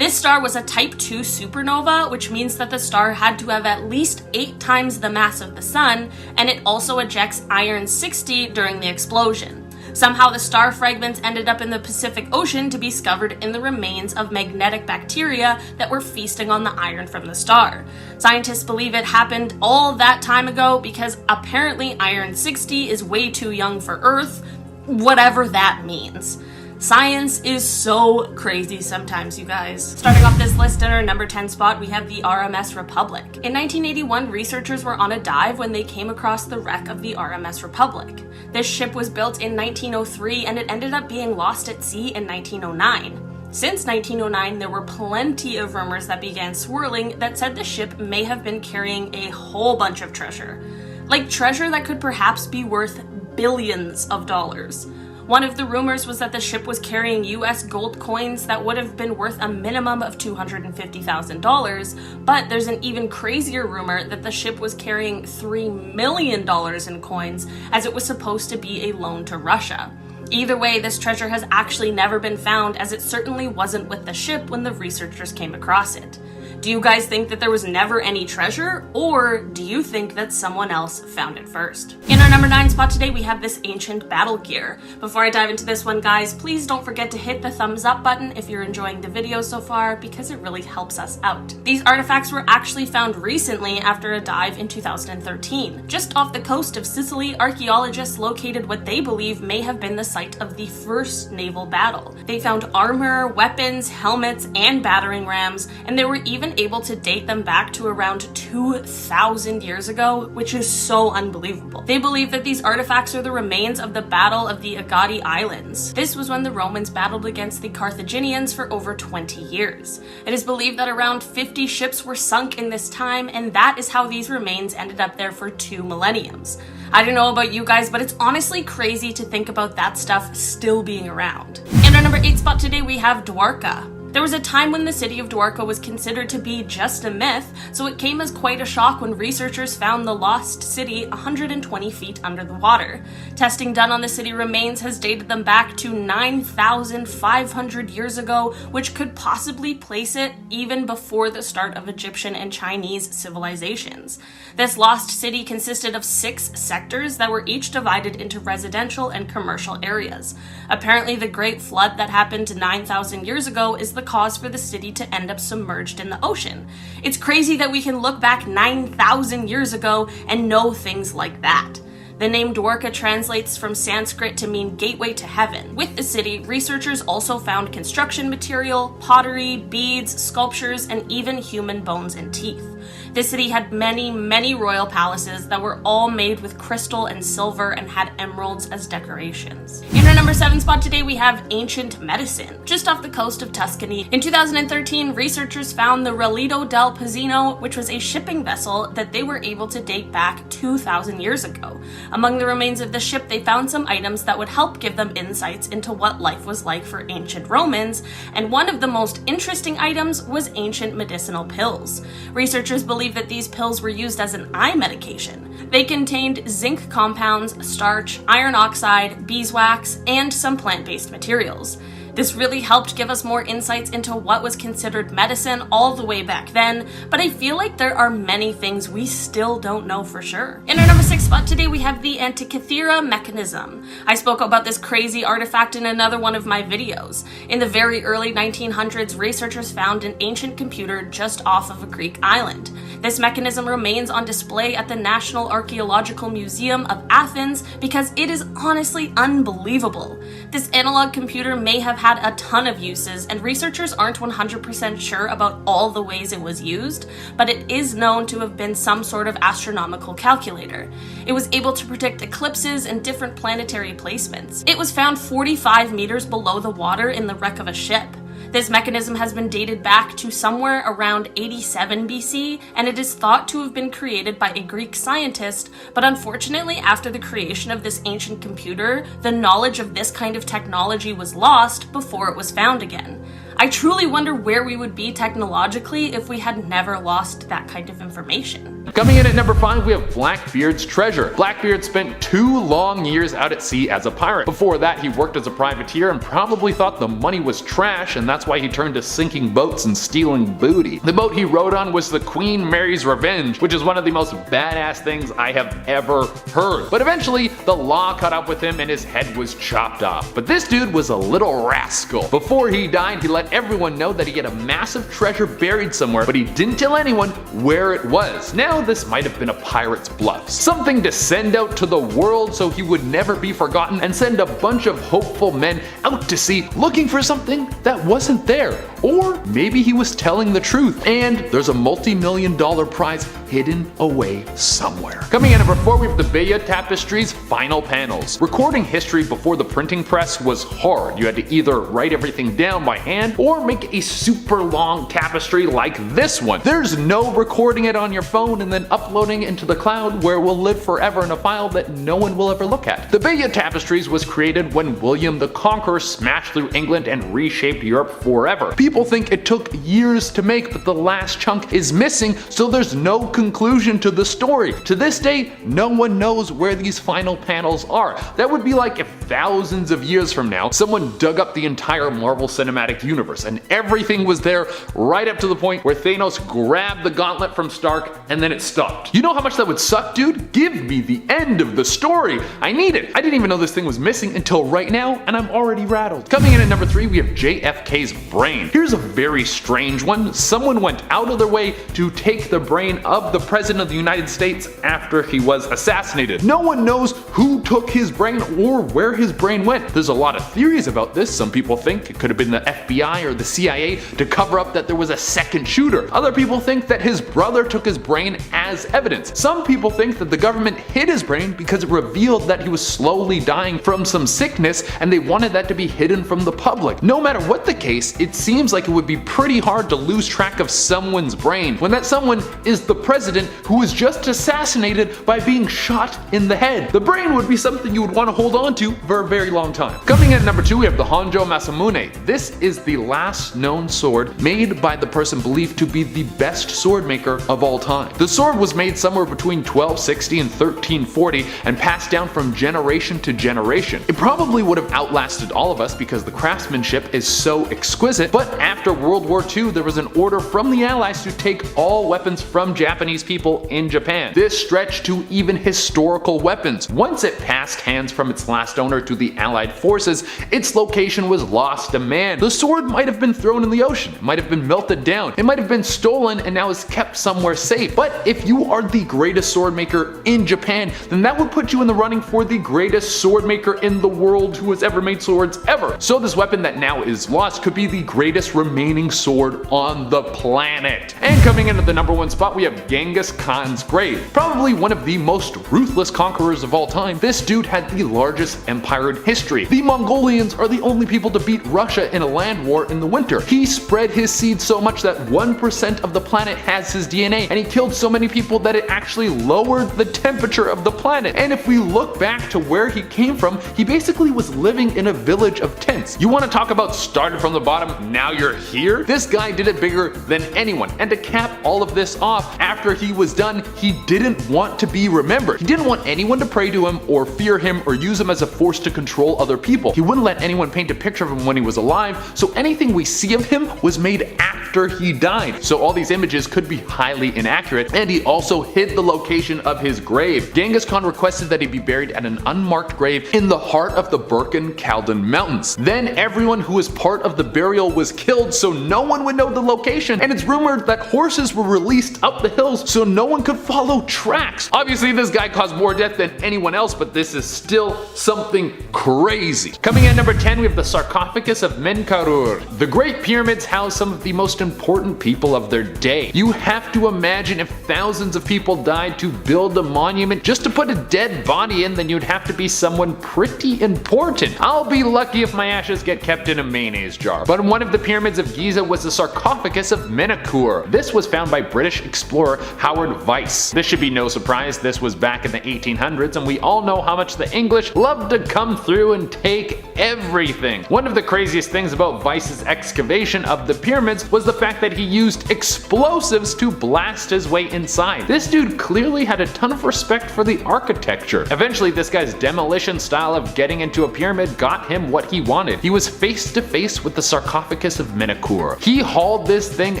Speaker 5: This star was a Type II supernova, which means that the star had to have at least 8 times the mass of the Sun, and it also ejects iron-60 during the explosion. Somehow the star fragments ended up in the Pacific Ocean to be discovered in the remains of magnetic bacteria that were feasting on the iron from the star. Scientists believe it happened all that time ago because apparently iron-60 is way too young for Earth, whatever that means. Science is so crazy sometimes, you guys. Starting off this list in our number 10 spot, we have the RMS Republic. In 1981, researchers were on a dive when they came across the wreck of the RMS Republic. This ship was built in 1903 and it ended up being lost at sea in 1909. Since 1909, there were plenty of rumors that began swirling that said the ship may have been carrying a whole bunch of treasure. Like treasure that could perhaps be worth billions of dollars. One of the rumors was that the ship was carrying US gold coins that would have been worth a minimum of $250,000, but there's an even crazier rumor that the ship was carrying $3 million in coins as it was supposed to be a loan to Russia. Either way, this treasure has actually never been found, as it certainly wasn't with the ship when the researchers came across it. Do you guys think that there was never any treasure, or do you think that someone else found it first? In our number 9 spot today, we have this ancient battle gear. Before I dive into this one, guys, please don't forget to hit the thumbs up button if you're enjoying the video so far, because it really helps us out. These artifacts were actually found recently after a dive in 2013. Just off the coast of Sicily, archaeologists located what they believe may have been the site of the first naval battle. They found armor, weapons, helmets, and battering rams, and they were even able to date them back to around 2,000 years ago, which is so unbelievable. They believe that these artifacts are the remains of the Battle of the Agadi Islands. This was when the Romans battled against the Carthaginians for over 20 years. It is believed that around 50 ships were sunk in this time, and that is how these remains ended up there for 2 millenniums. I don't know about you guys, but it's honestly crazy to think about that stuff still being around. In our number 8 spot today, we have Dwarka. There was a time when the city of Dwarka was considered to be just a myth, so it came as quite a shock when researchers found the lost city 120 feet under the water. Testing done on the city remains has dated them back to 9,500 years ago, which could possibly place it even before the start of Egyptian and Chinese civilizations. This lost city consisted of 6 sectors that were each divided into residential and commercial areas. Apparently, the Great Flood that happened 9,000 years ago is the cause for the city to end up submerged in the ocean. It's crazy that we can look back 9,000 years ago and know things like that. The name Dwarka translates from Sanskrit to mean gateway to heaven. With the city, researchers also found construction material, pottery, beads, sculptures, and even human bones and teeth. The city had many royal palaces that were all made with crystal and silver and had emeralds as decorations. In our number 7 spot today, we have ancient medicine. Just off the coast of Tuscany, in 2013, researchers found the Relito del Pizzino, which was a shipping vessel that they were able to date back 2,000 years ago. Among the remains of the ship, they found some items that would help give them insights into what life was like for ancient Romans, and one of the most interesting items was ancient medicinal pills. Researchers believe that these pills were used as an eye medication. They contained zinc compounds, starch, iron oxide, beeswax, and some plant-based materials. This really helped give us more insights into what was considered medicine all the way back then, but I feel like there are many things we still don't know for sure. In our number 6 spot today, we have the Antikythera mechanism. I spoke about this crazy artifact in another one of my videos. In the very early 1900s, researchers found an ancient computer just off of a Greek island. This mechanism remains on display at the National Archaeological Museum of Athens because it is honestly unbelievable. This analog computer may have had a ton of uses, and researchers aren't 100% sure about all the ways it was used, but it is known to have been some sort of astronomical calculator. It was able to predict eclipses and different planetary placements. It was found 45 meters below the water in the wreck of a ship. This mechanism has been dated back to somewhere around 87 BC, and it is thought to have been created by a Greek scientist, but unfortunately after the creation of this ancient computer, the knowledge of this kind of technology was lost before it was found again. I truly wonder where we would be technologically if we had never lost that kind of information.
Speaker 3: Coming in at number 5, we have Blackbeard's treasure. Blackbeard spent 2 long years out at sea as a pirate. Before that, he worked as a privateer and probably thought the money was trash, and that's why he turned to sinking boats and stealing booty. The boat he rode on was the Queen Mary's Revenge, which is one of the most badass things I have ever heard. But eventually, the law caught up with him and his head was chopped off. But this dude was a little rascal. Before he died, he let everyone know that he had a massive treasure buried somewhere, but he didn't tell anyone where it was. Now, this might have been a pirate's bluff. Something to send out to the world so he would never be forgotten and send a bunch of hopeful men out to sea looking for something that wasn't there. Or maybe he was telling the truth and there's a multi-million-dollar prize hidden away somewhere. Coming in at number 4, we have the Bayeux Tapestry's final panels. Recording history before the printing press was hard. You had to either write everything down by hand or make a super long tapestry like this one. There's no recording it on your phone and then uploading it into the cloud where it will live forever in a file that no one will ever look at. The Bayeux Tapestries was created when William the Conqueror smashed through England and reshaped Europe forever. People think it took years to make, but the last chunk is missing, so there's no conclusion to the story. To this day, no one knows where these final panels are. That would be like if thousands of years from now, someone dug up the entire Marvel Cinematic Universe and everything was there right up to the point where Thanos grabbed the gauntlet from Stark and then it stopped. You know how much that would suck, dude? Give me the end of the story. I need it. I didn't even know this thing was missing until right now, and I'm already rattled. Coming in at number 3, we have JFK's brain. Here's a very strange one. Someone went out of their way to take the brain of the President of the United States after he was assassinated. No one knows who took his brain or where his brain went. There's a lot of theories about this. Some people think it could have been the FBI or the CIA to cover up that there was a second shooter. Other people think that his brother took his brain as evidence. Some people think that the government hid his brain because it revealed that he was slowly dying from some sickness and they wanted that to be hidden from the public. No matter what the case, it seems like it would be pretty hard to lose track of someone's brain when that someone is the president who was just assassinated by being shot in the head. The brain would be something you would want to hold on to for a very long time. Coming in at number 2, we have the Honjo Masamune. This is the last known sword made by the person believed to be the best sword maker of all time. The sword was made somewhere between 1260 and 1340 and passed down from generation to generation. It probably would have outlasted all of us because the craftsmanship is so exquisite, but after World War II there was an order from the Allies to take all weapons from Japanese people in Japan. This stretched to even historical weapons. Once it passed hands from its last owner to the Allied forces, its location was lost to man. The sword might have been thrown in the ocean, it might have been melted down, it might have been stolen and now is kept somewhere safe. But if you are the greatest sword maker in Japan, then that would put you in the running for the greatest sword maker in the world who has ever made swords ever. So this weapon that now is lost could be the greatest remaining sword on the planet. And coming in at the number 1 spot, we have Genghis Khan's grave. Probably one of the most ruthless conquerors of all time, this dude had the largest empire in history. The Mongolians are the only people to beat Russia in a land war in the winter. He spread his seed so much that 1% of the planet has his DNA, and he killed so many people that it actually lowered the temperature of the planet. And if we look back to where he came from, he basically was living in a village of tents. You want to talk about started from the bottom, now you're here? This guy did it bigger than anyone. And to cap all of this off, after he was done, he didn't want to be remembered. He didn't want anyone to pray to him or fear him or use him as a force to control other people. He wouldn't let anyone paint a picture of him when he was alive, so anything we see of him was made after he died. So all these images could be highly inaccurate, and he also hid the location of his grave. Genghis Khan requested that he be buried at an unmarked grave in the heart of the Burken-Kaldon Mountains. Then everyone who was part of the burial was killed so no one would know the location, and it's rumored that horses were released up the hills so no one could follow tracks. Obviously this guy caused more death than anyone else, but this is still something crazy. Coming in at number 10, we have the Sarcophagus of Menkaure. The Great Pyramids house some of the most most important people of their day. You have to imagine if thousands of people died to build a monument just to put a dead body in, then you'd have to be someone pretty important. I'll be lucky if my ashes get kept in a mayonnaise jar. But one of the pyramids of Giza was the Sarcophagus of Menkaure. This was found by British explorer Howard Weiss. This should be no surprise, this was back in the 1800s, and we all know how much the English loved to come through and take everything. One of the craziest things about Weiss's excavation of the pyramids was the fact that he used explosives to blast his way inside. This dude clearly had a ton of respect for the architecture. Eventually, this guy's demolition style of getting into a pyramid got him what he wanted. He was face to face with the Sarcophagus of Menkaure. He hauled this thing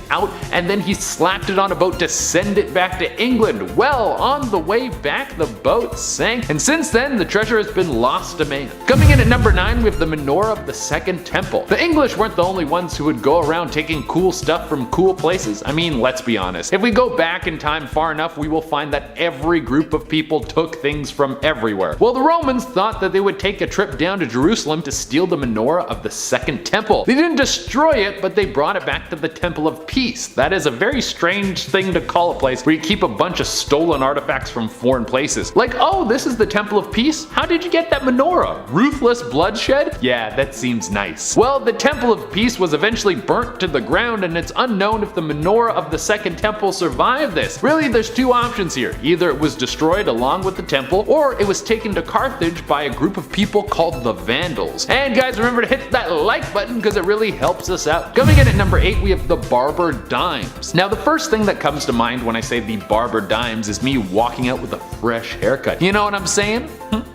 Speaker 3: out and then he slapped it on a boat to send it back to England. Well, on the way back, the boat sank, and since then, the treasure has been lost to man. Coming in at number 9, we have the menorah of the Second Temple. The English weren't the only ones who would go around taking cool stuff from cool places. I mean, let's be honest. If we go back in time far enough, we will find that every group of people took things from everywhere. Well, the Romans thought that they would take a trip down to Jerusalem to steal the menorah of the Second Temple. They didn't destroy it, but they brought it back to the Temple of Peace. That is a very strange thing to call a place where you keep a bunch of stolen artifacts from foreign places. Like, oh, this is the Temple of Peace? How did you get that menorah? Ruthless bloodshed? Yeah, that seems nice. Well, the Temple of Peace was eventually burnt to the ground, and it's unknown if the menorah of the Second Temple survived this. Really, there's two options here. Either it was destroyed along with the temple, or it was taken to Carthage by a group of people called the Vandals. And guys, remember to hit that like button because it really helps us out. Coming in at number 8, we have the Barber Dimes. Now, the first thing that comes to mind when I say the Barber Dimes is me walking out with a fresh haircut. You know what I'm saying?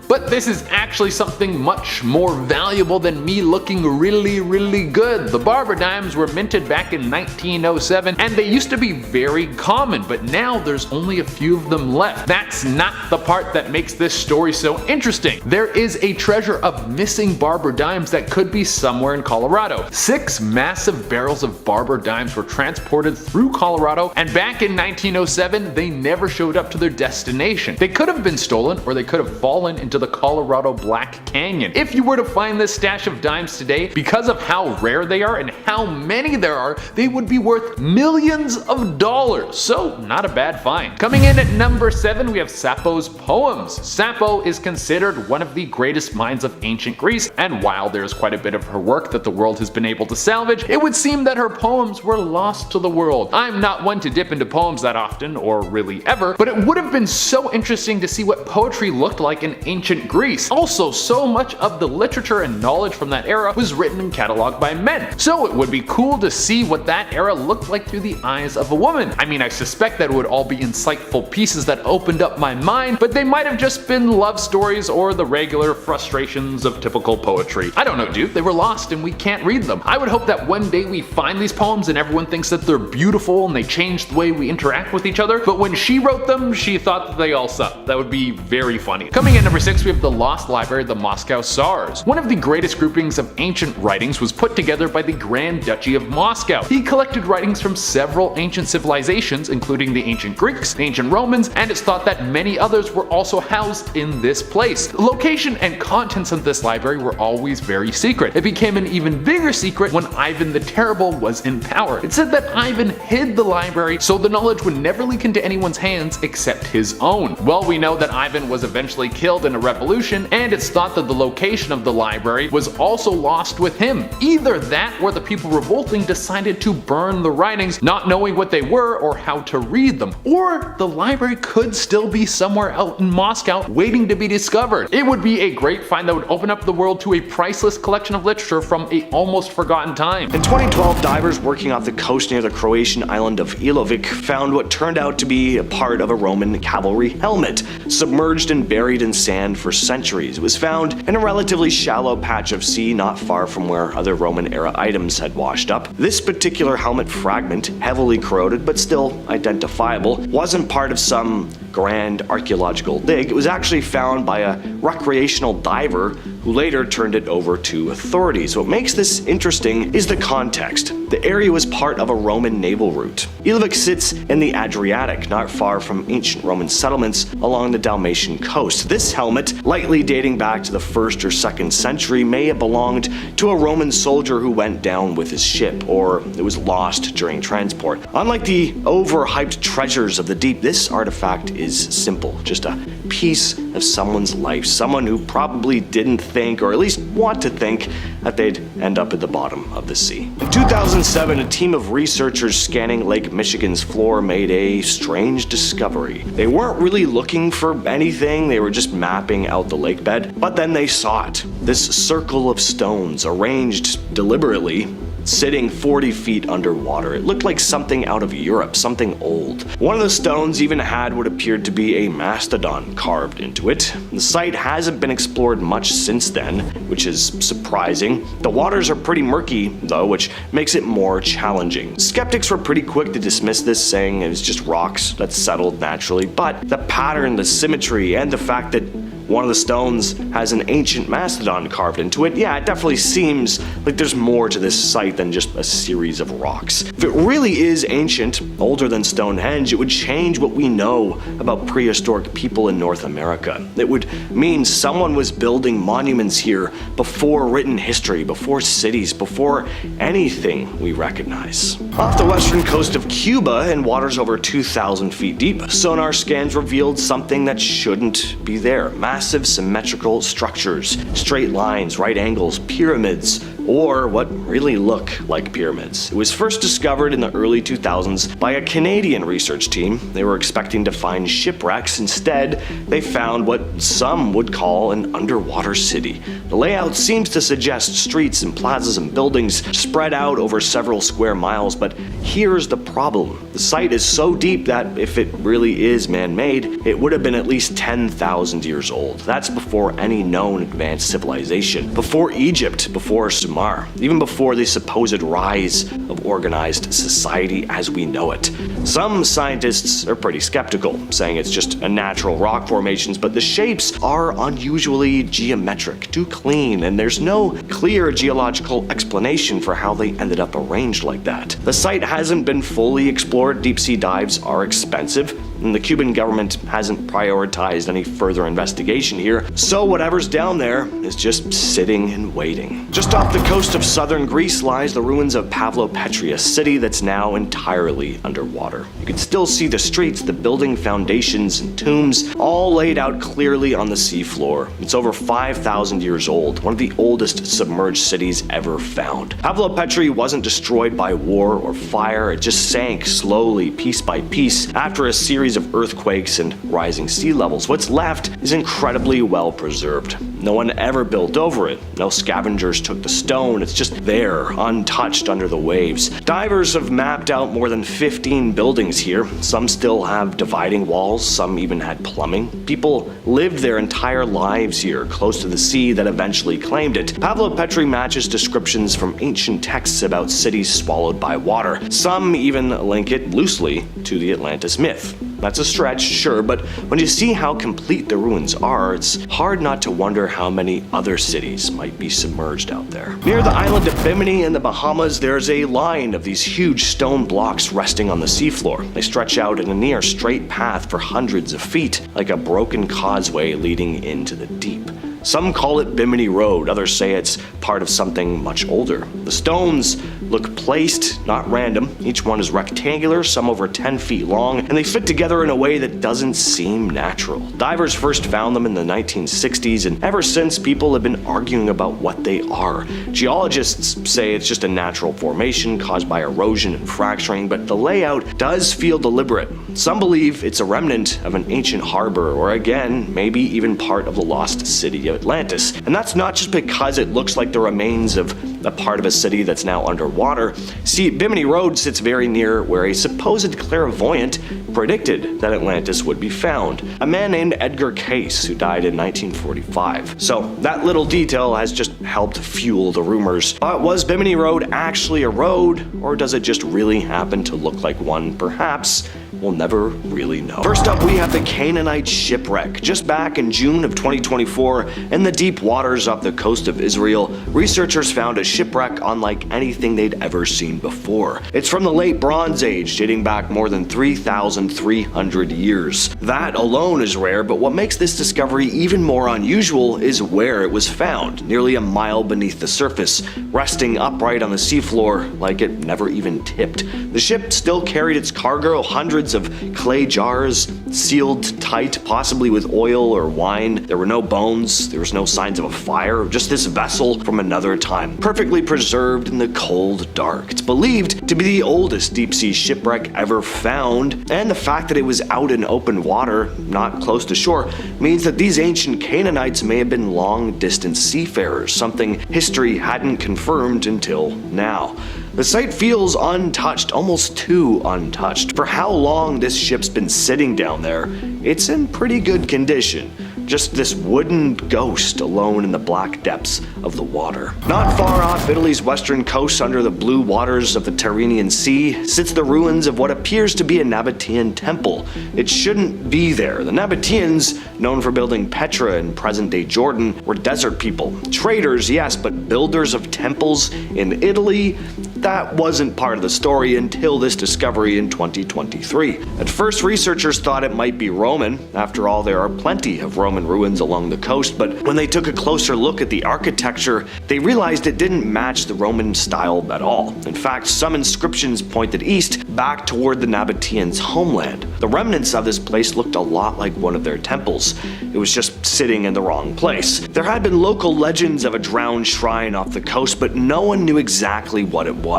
Speaker 3: But this is actually something much more valuable than me looking really good. The Barber Dimes were minted back in 1907 and they used to be very common, but now there's only a few of them left. That's not the part that makes this story so interesting. There is a treasure of missing Barber Dimes that could be somewhere in Colorado. 6 massive barrels of Barber Dimes were transported through Colorado, and back in 1907 they never showed up to their destination. They could have been stolen, or they could have fallen into the Colorado Black Canyon. If you were to find this stash of dimes today, because of how rare they are and how many there are, they would be worth millions of dollars. So not a bad find. Coming in at number 7, we have Sappho's poems. Sappho is considered one of the greatest minds of ancient Greece, and while there's quite a bit of her work that the world has been able to salvage, it would seem that her poems were lost to the world. I'm not one to dip into poems that often, or really ever, but it would have been so interesting to see what poetry looked like in ancient Greece. Also, so much of the literature and knowledge from that era was written and cataloged by men, so it would be cool to see what that era looked like through the eyes of a woman. I mean, I suspect that it would all be insightful pieces that opened up my mind, but they might have just been love stories or the regular frustrations of typical poetry. I don't know, dude. They were lost and we can't read them. I would hope that one day we find these poems and everyone thinks that they're beautiful and they change the way we interact with each other, but when she wrote them, she thought that they all sucked. That would be very funny. Coming in number 6, we have the Lost Library of the Moscow Tsars. One of the greatest groupings of ancient writings was put together by the Grand Duchy of Moscow. He collected writings from several ancient civilizations, including the ancient Greeks, the ancient Romans, and it's thought that many others were also housed in this place. The location and contents of this library were always very secret. It became an even bigger secret when Ivan the Terrible was in power. It said that Ivan hid the library so the knowledge would never leak into anyone's hands except his own. Well, we know that Ivan was eventually killed in a revolution, and it's thought that the location of the library was also lost with him. Either that or the people revolting decided to burn the writings, not knowing what they were or how to read them. Or the library could still be somewhere out in Moscow waiting to be discovered. It would be a great find that would open up the world to a priceless collection of literature from a almost forgotten time.
Speaker 1: In 2012, divers working off the coast near the Croatian island of Ilovik found what turned out to be a part of a Roman cavalry helmet, submerged and buried in sand for centuries. It was found in a relatively shallow patch of sea not far from where other Roman era items had washed up. This particular helmet fragment, heavily corroded but still identifiable, wasn't part of some grand archaeological dig. It was actually found by a recreational diver who later turned it over to authorities. What makes this interesting is the context. The area was part of a Roman naval route. Uluru sits in the Adriatic, not far from ancient Roman settlements along the Dalmatian coast. This helmet, likely dating back to the 1st or 2nd century, may have belonged to a Roman soldier who went down with his ship, or it was lost during transport. Unlike the overhyped treasures of the deep, this artifact is simple, just a piece of someone's life, someone who probably didn't think, or at least want to think, that they'd end up at the bottom of the sea. In 2007, a team of researchers scanning Lake Michigan's floor made a strange discovery. They weren't really looking for anything, they were just mapping out the lake bed, but then they saw it. This circle of stones arranged deliberately, sitting 40 feet underwater. It looked like something out of Europe, something old. One of the stones even had what appeared to be a mastodon carved into it. The site hasn't been explored much since then, which is surprising. The waters are pretty murky, though, which makes it more challenging. Skeptics were pretty quick to dismiss this, saying it was just rocks that settled naturally, but the pattern, the symmetry, and the fact that one of the stones has an ancient mastodon carved into it, yeah, it definitely seems like there's more to this site than just a series of rocks. If it really is ancient, older than Stonehenge, it would change what we know about prehistoric people in North America. It would mean someone was building monuments here before written history, before cities, before anything we recognize. Off the western coast of Cuba, in waters over 2,000 feet deep, sonar scans revealed something that shouldn't be there. Massive symmetrical structures, straight lines, right angles, pyramids, or what really look like pyramids. It was first discovered in the early 2000s by a Canadian research team. They were expecting to find shipwrecks. Instead, they found what some would call an underwater city. The layout seems to suggest streets and plazas and buildings spread out over several square miles, but here's the problem. The site is so deep that if it really is man-made, it would have been at least 10,000 years old. That's before any known advanced civilization, before Egypt, before Sumer, even before the supposed rise of organized society as we know it. Some scientists are pretty skeptical, saying it's just a natural rock formations, but the shapes are unusually geometric, too clean, and there's no clear geological explanation for how they ended up arranged like that. The site hasn't been fully explored. Deep sea dives are expensive, and the Cuban government hasn't prioritized any further investigation here, so whatever's down there is just sitting and waiting. Just off the coast of southern Greece lies the ruins of Pavlopetri, a city that's now entirely underwater. You can still see the streets, the building foundations, and tombs, all laid out clearly on the seafloor. It's over 5,000 years old, one of the oldest submerged cities ever found. Pavlopetri wasn't destroyed by war or fire, it just sank slowly, piece by piece, after a series of earthquakes and rising sea levels. What's left is incredibly well preserved. No one ever built over it. No scavengers took the stone. It's just there, untouched under the waves. Divers have mapped out more than 15 buildings here. Some still have dividing walls, some even had plumbing. People lived their entire lives here, close to the sea that eventually claimed it. Pavlopetri matches descriptions from ancient texts about cities swallowed by water. Some even link it loosely to the Atlantis myth. That's a stretch, sure, but when you see how complete the ruins are, it's hard not to wonder how many other cities might be submerged out there. Near the island of Bimini in the Bahamas, there's a line of these huge stone blocks resting on the seafloor. They stretch out in a near straight path for hundreds of feet, like a broken causeway leading into the deep. Some call it Bimini Road, others say it's part of something much older. The stones look placed, not random. Each one is rectangular, some over 10 feet long, and they fit together in a way that doesn't seem natural. Divers first found them in the 1960s, and ever since people have been arguing about what they are. Geologists say it's just a natural formation caused by erosion and fracturing, but the layout does feel deliberate. Some believe it's a remnant of an ancient harbor, or again, maybe even part of the lost city of Atlantis. And that's not just because it looks like the remains of a part of a city that's now underwater. See, Bimini Road sits very near where a supposed clairvoyant predicted that Atlantis would be found, a man named Edgar Cayce, who died in 1945. So that little detail has just helped fuel the rumors. But was Bimini Road actually a road, or does it just really happen to look like one? Perhaps. We'll never really know. First up, we have the Canaanite shipwreck. Just back in June of 2024, in the deep waters off the coast of Israel, researchers found a shipwreck unlike anything they'd ever seen before. It's from the late Bronze Age, dating back more than 3,300 years. That alone is rare, but what makes this discovery even more unusual is where it was found, nearly a mile beneath the surface, resting upright on the seafloor like it never even tipped. The ship still carried its cargo, hundreds of clay jars, sealed tight, possibly with oil or wine. There were no bones, there was no signs of a fire, just this vessel from another time, perfectly preserved in the cold dark. It's believed to be the oldest deep-sea shipwreck ever found, and the fact that it was out in open water, not close to shore, means that these ancient Canaanites may have been long-distance seafarers, something history hadn't confirmed until now. The site feels untouched, almost too untouched. For how long this ship's been sitting down there, it's in pretty good condition. Just this wooden ghost alone in the black depths of the water. Not far off Italy's western coast, under the blue waters of the Tyrrhenian Sea, sits the ruins of what appears to be a Nabatean temple. It shouldn't be there. The Nabateans, known for building Petra in present-day Jordan, were desert people. Traders, yes, but builders of temples in Italy? That wasn't part of the story until this discovery in 2023. At first, researchers thought it might be Roman. After all, there are plenty of Roman ruins along the coast, but when they took a closer look at the architecture, they realized it didn't match the Roman style at all. In fact, some inscriptions pointed east, back toward the Nabateans' homeland. The remnants of this place looked a lot like one of their temples. It was just sitting in the wrong place. There had been local legends of a drowned shrine off the coast, but no one knew exactly what it was.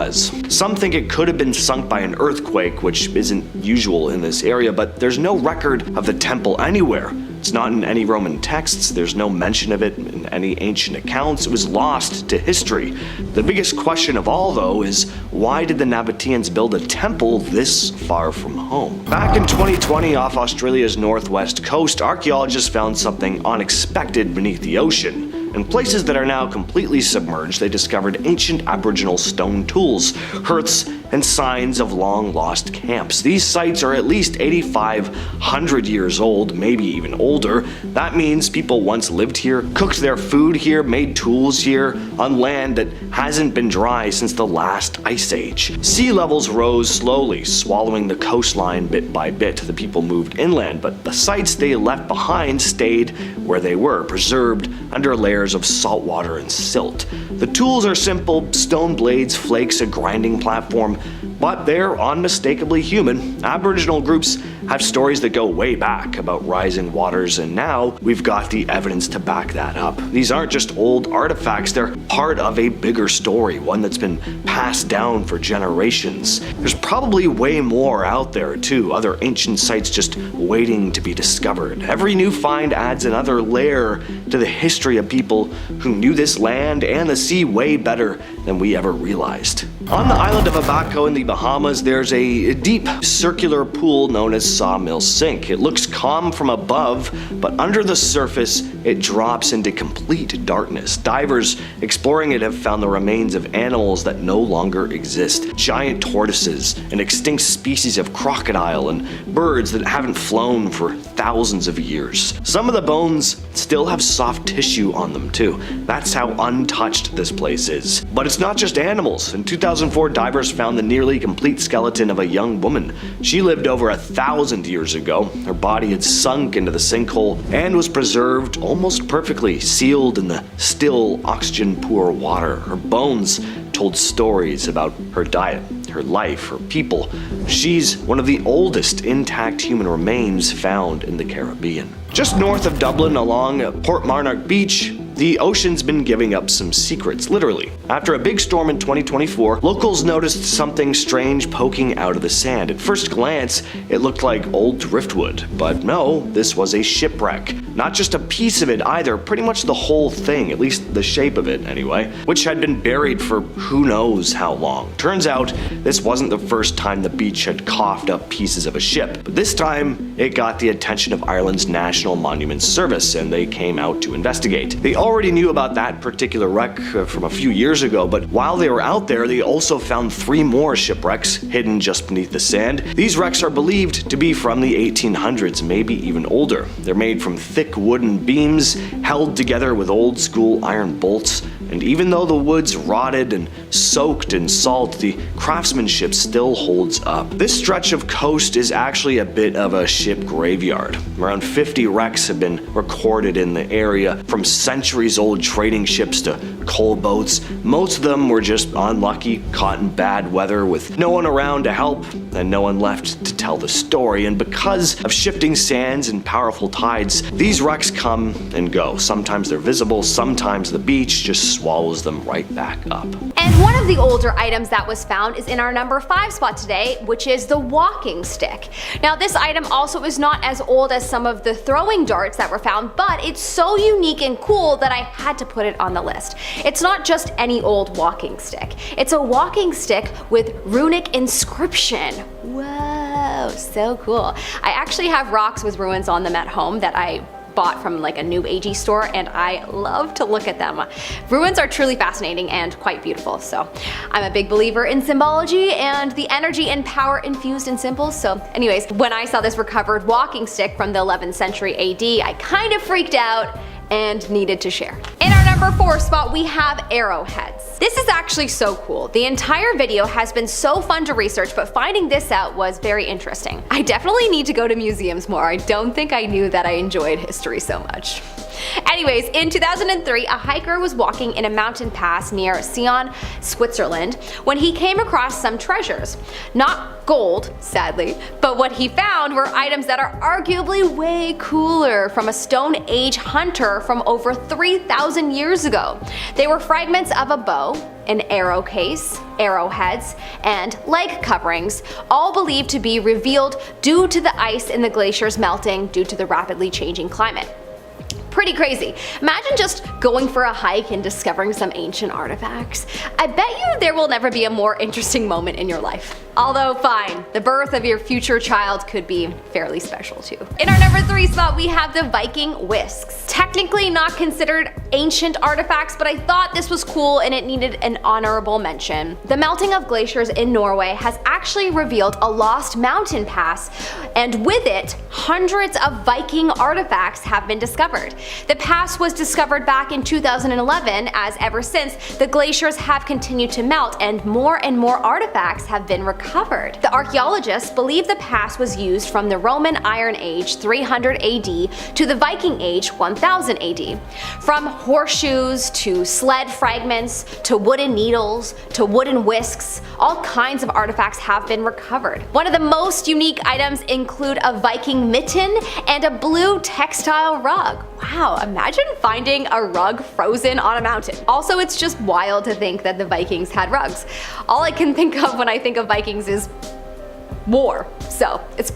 Speaker 1: Some think it could have been sunk by an earthquake, which isn't usual in this area, but there's no record of the temple anywhere. It's not in any Roman texts, there's no mention of it in any ancient accounts. It was lost to history. The biggest question of all, though, is why did the Nabateans build a temple this far from home? Back in 2020, off Australia's northwest coast, archaeologists found something unexpected beneath the ocean. In places that are now completely submerged, they discovered ancient Aboriginal stone tools, hearths, and signs of long-lost camps. These sites are at least 8,500 years old, maybe even older. That means people once lived here, cooked their food here, made tools here, on land that hasn't been dry since the last ice age. Sea levels rose slowly, swallowing the coastline bit by bit. The people moved inland, but the sites they left behind stayed where they were, preserved under layers of salt water and silt. The tools are simple stone blades, flakes, a grinding platform, but they're unmistakably human. Aboriginal groups have stories that go way back about rising waters, and now we've got the evidence to back that up. These aren't just old artifacts, they're part of a bigger story, one that's been passed down for generations. There's probably way more out there too, other ancient sites just waiting to be discovered. Every new find adds another layer to the history of people who knew this land and the sea way better than we ever realized. On the island of Abaco in the Bahamas, there's a deep circular pool known as Sawmill Sink. It looks calm from above, but under the surface, it drops into complete darkness. Divers exploring it have found the remains of animals that no longer exist. Giant tortoises, an extinct species of crocodile, and birds that haven't flown for thousands of years. Some of the bones still have soft tissue on them too. That's how untouched this place is. But it's not just animals. In 2004, divers found the nearly complete skeleton of a young woman. She lived over 1,000 years ago. Her body had sunk into the sinkhole and was preserved almost perfectly, sealed in the still, oxygen-poor water. Her bones told stories about her diet, her life, her people. She's one of the oldest intact human remains found in the Caribbean. Just north of Dublin, along Port Marnock Beach, The ocean's been giving up some secrets, literally. After a big storm in 2024, locals noticed something strange poking out of the sand. At first glance, it looked like old driftwood, but no, this was a shipwreck. Not just a piece of it either, pretty much the whole thing, at least the shape of it anyway, which had been buried for who knows how long. Turns out, this wasn't the first time the beach had coughed up pieces of a ship, but this time it got the attention of Ireland's National Monuments Service, and they came out to investigate. They already knew about that particular wreck from a few years ago, but while they were out there, they also found 3 more shipwrecks hidden just beneath the sand. These wrecks are believed to be from the 1800s, maybe even older. They're made from thick wooden beams held together with old school iron bolts, and even though the wood's rotted and soaked in salt, the craftsmanship still holds up. This stretch of coast is actually a bit of a ship graveyard. Around 50 wrecks have been recorded in the area, from centuries-old trading ships to coal boats. Most of them were just unlucky, caught in bad weather with no one around to help and no one left to tell the story. And because of shifting sands and powerful tides, these wrecks come and go. Sometimes they're visible, sometimes the beach just swallows them right back up.
Speaker 2: And one of the older items that was found is in our number 5 spot today, which is the walking stick. Now this item also is not as old as some of the throwing darts that were found, but it's so unique and cool that I had to put it on the list. It's not just any old walking stick. It's a walking stick with runic inscription. Whoa, so cool. I actually have rocks with ruins on them at home that I bought from like a new agey store, and I love to look at them. Ruins are truly fascinating and quite beautiful, so I'm a big believer in symbology and the energy and power infused in symbols. So anyways, when I saw this recovered walking stick from the 11th century AD, I kind of freaked out and needed to share. In our number 4 spot, we have arrowheads. This is actually so cool. The entire video has been so fun to research, but finding this out was very interesting. I definitely need to go to museums more. I don't think I knew that I enjoyed history so much. Anyways, in 2003, a hiker was walking in a mountain pass near Sion, Switzerland, when he came across some treasures. Not gold, sadly, but what he found were items that are arguably way cooler, from a Stone Age hunter from over 3,000 years ago. They were fragments of a bow, an arrow case, arrowheads, and leg coverings, all believed to be revealed due to the ice in the glaciers melting due to the rapidly changing climate. Pretty crazy. Imagine just going for a hike and discovering some ancient artifacts. I bet you there will never be a more interesting moment in your life. Although fine, the birth of your future child could be fairly special too. In our number 3 spot, we have the Viking whisks. Technically not considered ancient artifacts, but I thought this was cool and it needed an honorable mention. The melting of glaciers in Norway has actually revealed a lost mountain pass, and with it, hundreds of Viking artifacts have been discovered. The pass was discovered back in 2011, as ever since, the glaciers have continued to melt and more artifacts have been recovered. The archaeologists believe the pass was used from the Roman Iron Age 300 AD to the Viking Age 1000 AD. From horseshoes to sled fragments to wooden needles to wooden whisks, all kinds of artifacts have been recovered. One of the most unique items include a Viking mitten and a blue textile rug. Wow, imagine finding a rug frozen on a mountain. Also, it's just wild to think that the Vikings had rugs. All I can think of when I think of Vikings is war, so it's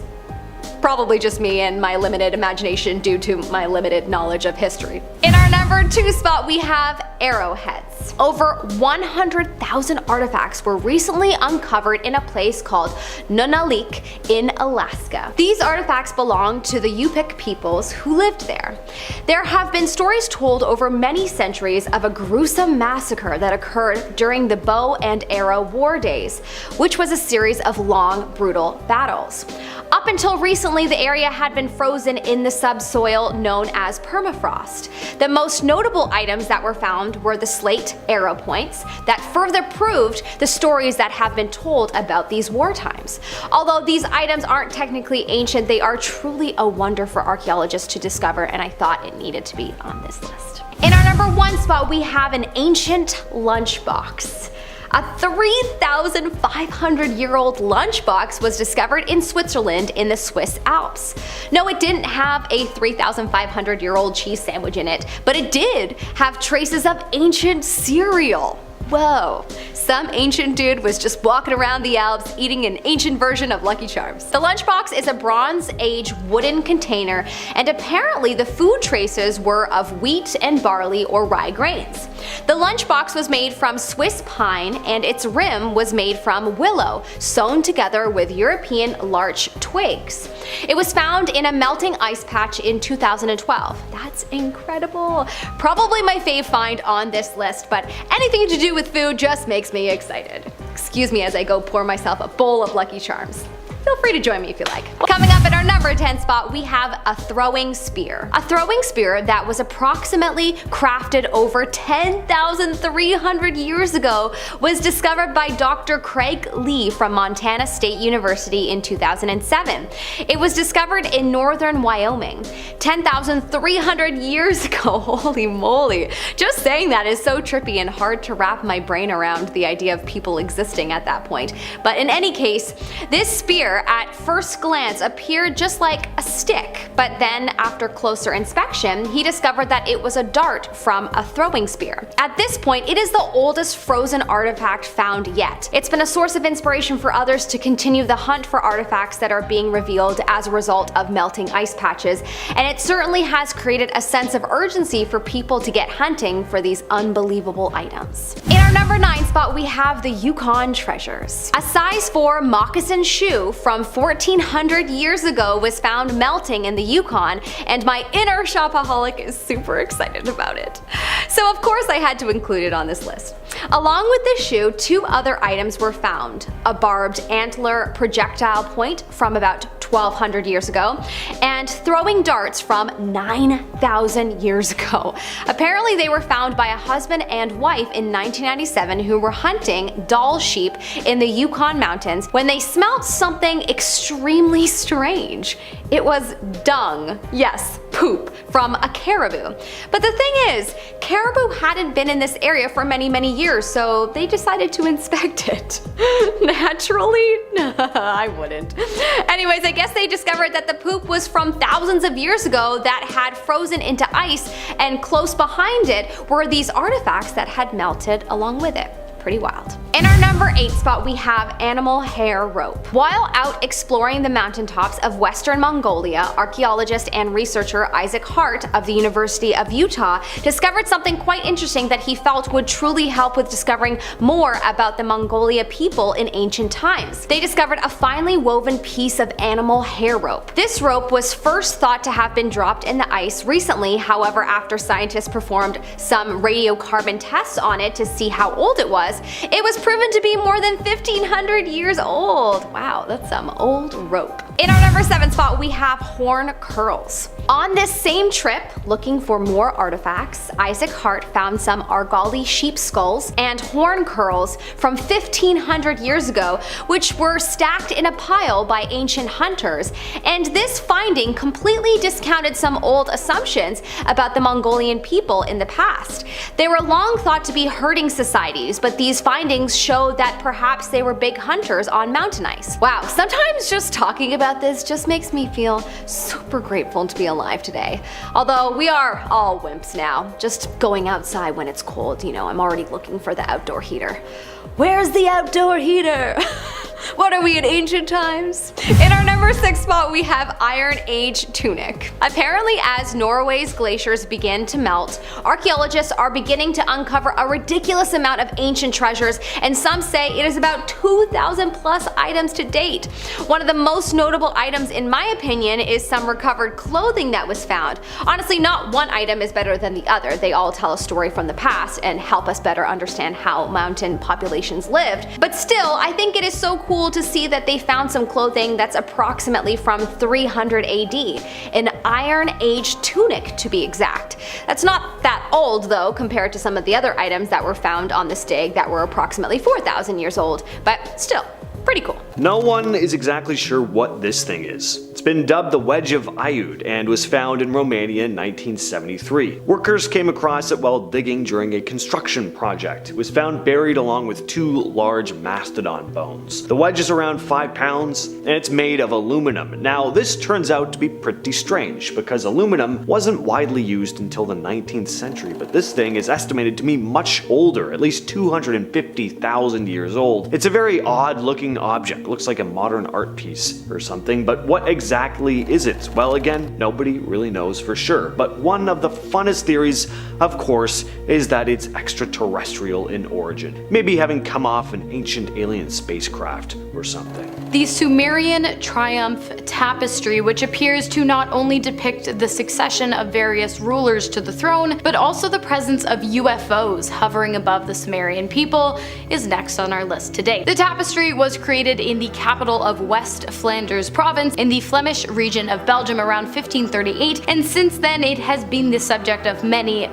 Speaker 2: probably just me and my limited imagination due to my limited knowledge of history. In our number 2 spot, we have arrowheads. Over 100,000 artifacts were recently uncovered in a place called Nunalik in Alaska. These artifacts belong to the Yupik peoples who lived there. There have been stories told over many centuries of a gruesome massacre that occurred during the bow and arrow war days, which was a series of long, brutal battles. Up until recently, the area had been frozen in the subsoil known as permafrost. The most notable items that were found were the slate arrow points that further proved the stories that have been told about these war times. Although these items aren't technically ancient, they are truly a wonder for archaeologists to discover, and I thought it needed to be on this list. In our number 1 spot, we have an ancient lunchbox. A 3,500-year-old lunchbox was discovered in Switzerland in the Swiss Alps. No, it didn't have a 3,500-year-old cheese sandwich in it, but it did have traces of ancient cereal. Whoa, some ancient dude was just walking around the Alps eating an ancient version of Lucky Charms. The lunchbox is a Bronze Age wooden container, and apparently the food traces were of wheat and barley or rye grains. The lunchbox was made from Swiss pine, and its rim was made from willow, sewn together with European larch twigs. It was found in a melting ice patch in 2012. That's incredible. Probably my fave find on this list, but anything to do with food just makes me excited. Excuse me as I go pour myself a bowl of Lucky Charms. Feel free to join me if you like. Coming up at our number 10 spot, we have a throwing spear. A throwing spear that was approximately crafted over 10,300 years ago was discovered by Dr. Craig Lee from Montana State University in 2007. It was discovered in northern Wyoming. 10,300 years ago, holy moly. Just saying that is so trippy and hard to wrap my brain around the idea of people existing at that point. But in any case, this spear at first glance appeared just like a stick, but then after closer inspection, he discovered that it was a dart from a throwing spear. At this point, it is the oldest frozen artifact found yet. It's been a source of inspiration for others to continue the hunt for artifacts that are being revealed as a result of melting ice patches, and it certainly has created a sense of urgency for people to get hunting for these unbelievable items. In our number 9 spot, we have the Yukon treasures. A size 4 moccasin shoe from 1400 years ago was found melting in the Yukon, and my inner shopaholic is super excited about it. So of course I had to include it on this list. Along with this shoe, 2 other items were found: a barbed antler projectile point from about 1200 years ago, and throwing darts from 9,000 years ago. Apparently they were found by a husband and wife in 1997 who were hunting Dall sheep in the Yukon mountains when they smelled something extremely strange. It was dung. Yes, poop from a caribou. But the thing is, caribou hadn't been in this area for many years, so they decided to inspect it. Naturally? I wouldn't. Anyways, I guess they discovered that the poop was from thousands of years ago that had frozen into ice, and close behind it were these artifacts that had melted along with it. Pretty wild. In our number 8 spot, we have animal hair rope. While out exploring the mountaintops of Western Mongolia, archaeologist and researcher Isaac Hart of the University of Utah discovered something quite interesting that he felt would truly help with discovering more about the Mongolia people in ancient times. They discovered a finely woven piece of animal hair rope. This rope was first thought to have been dropped in the ice recently. However, after scientists performed some radiocarbon tests on it to see how old it was proven to be more than 1,500 years old. Wow, that's some old rope. In our number 7 spot, we have horn curls. On this same trip, looking for more artifacts, Isaac Hart found some Argali sheep skulls and horn curls from 1,500 years ago, which were stacked in a pile by ancient hunters, and this finding completely discounted some old assumptions about the Mongolian people in the past. They were long thought to be herding societies, but these findings show that perhaps they were big hunters on mountain ice. Wow, sometimes just talking about this just makes me feel super grateful to be alive today. Although we are all wimps now, just going outside when it's cold, you know, I'm already looking for the outdoor heater. Where's the outdoor heater? What are we in ancient times? In our number 6 spot, we have Iron Age tunic. Apparently, as Norway's glaciers begin to melt, archaeologists are beginning to uncover a ridiculous amount of ancient treasures, and some say it is about 2,000 plus items to date. One of the most notable items, in my opinion, is some recovered clothing that was found. Honestly, not one item is better than the other. They all tell a story from the past and help us better understand how mountain populations lived. But still, I think it is so cool to see that they found some clothing that's approximately from 300 AD, an Iron Age tunic to be exact. That's not that old though compared to some of the other items that were found on this dig that were approximately 4,000 years old, but still, pretty cool.
Speaker 1: No one is exactly sure what this thing is. It's been dubbed the Wedge of Aiud and was found in Romania in 1973. Workers came across it while digging during a construction project. It was found buried along with 2 large mastodon bones. The wedge is around 5 pounds and it's made of aluminum. Now this turns out to be pretty strange because aluminum wasn't widely used until the 19th century, but this thing is estimated to be much older, at least 250,000 years old. It's a very odd looking object, looks like a modern art piece or something, but what exactly is it? Well, again, nobody really knows for sure, but one of the funnest theories, of course, is that it's extraterrestrial in origin, maybe having come off an ancient alien spacecraft or something.
Speaker 2: The Sumerian Triumph Tapestry, which appears to not only depict the succession of various rulers to the throne, but also the presence of UFOs hovering above the Sumerian people, is next on our list today. The tapestry was created in the capital of West Flanders province in the Flemish region of Belgium around 1538, and since then it has been the subject of many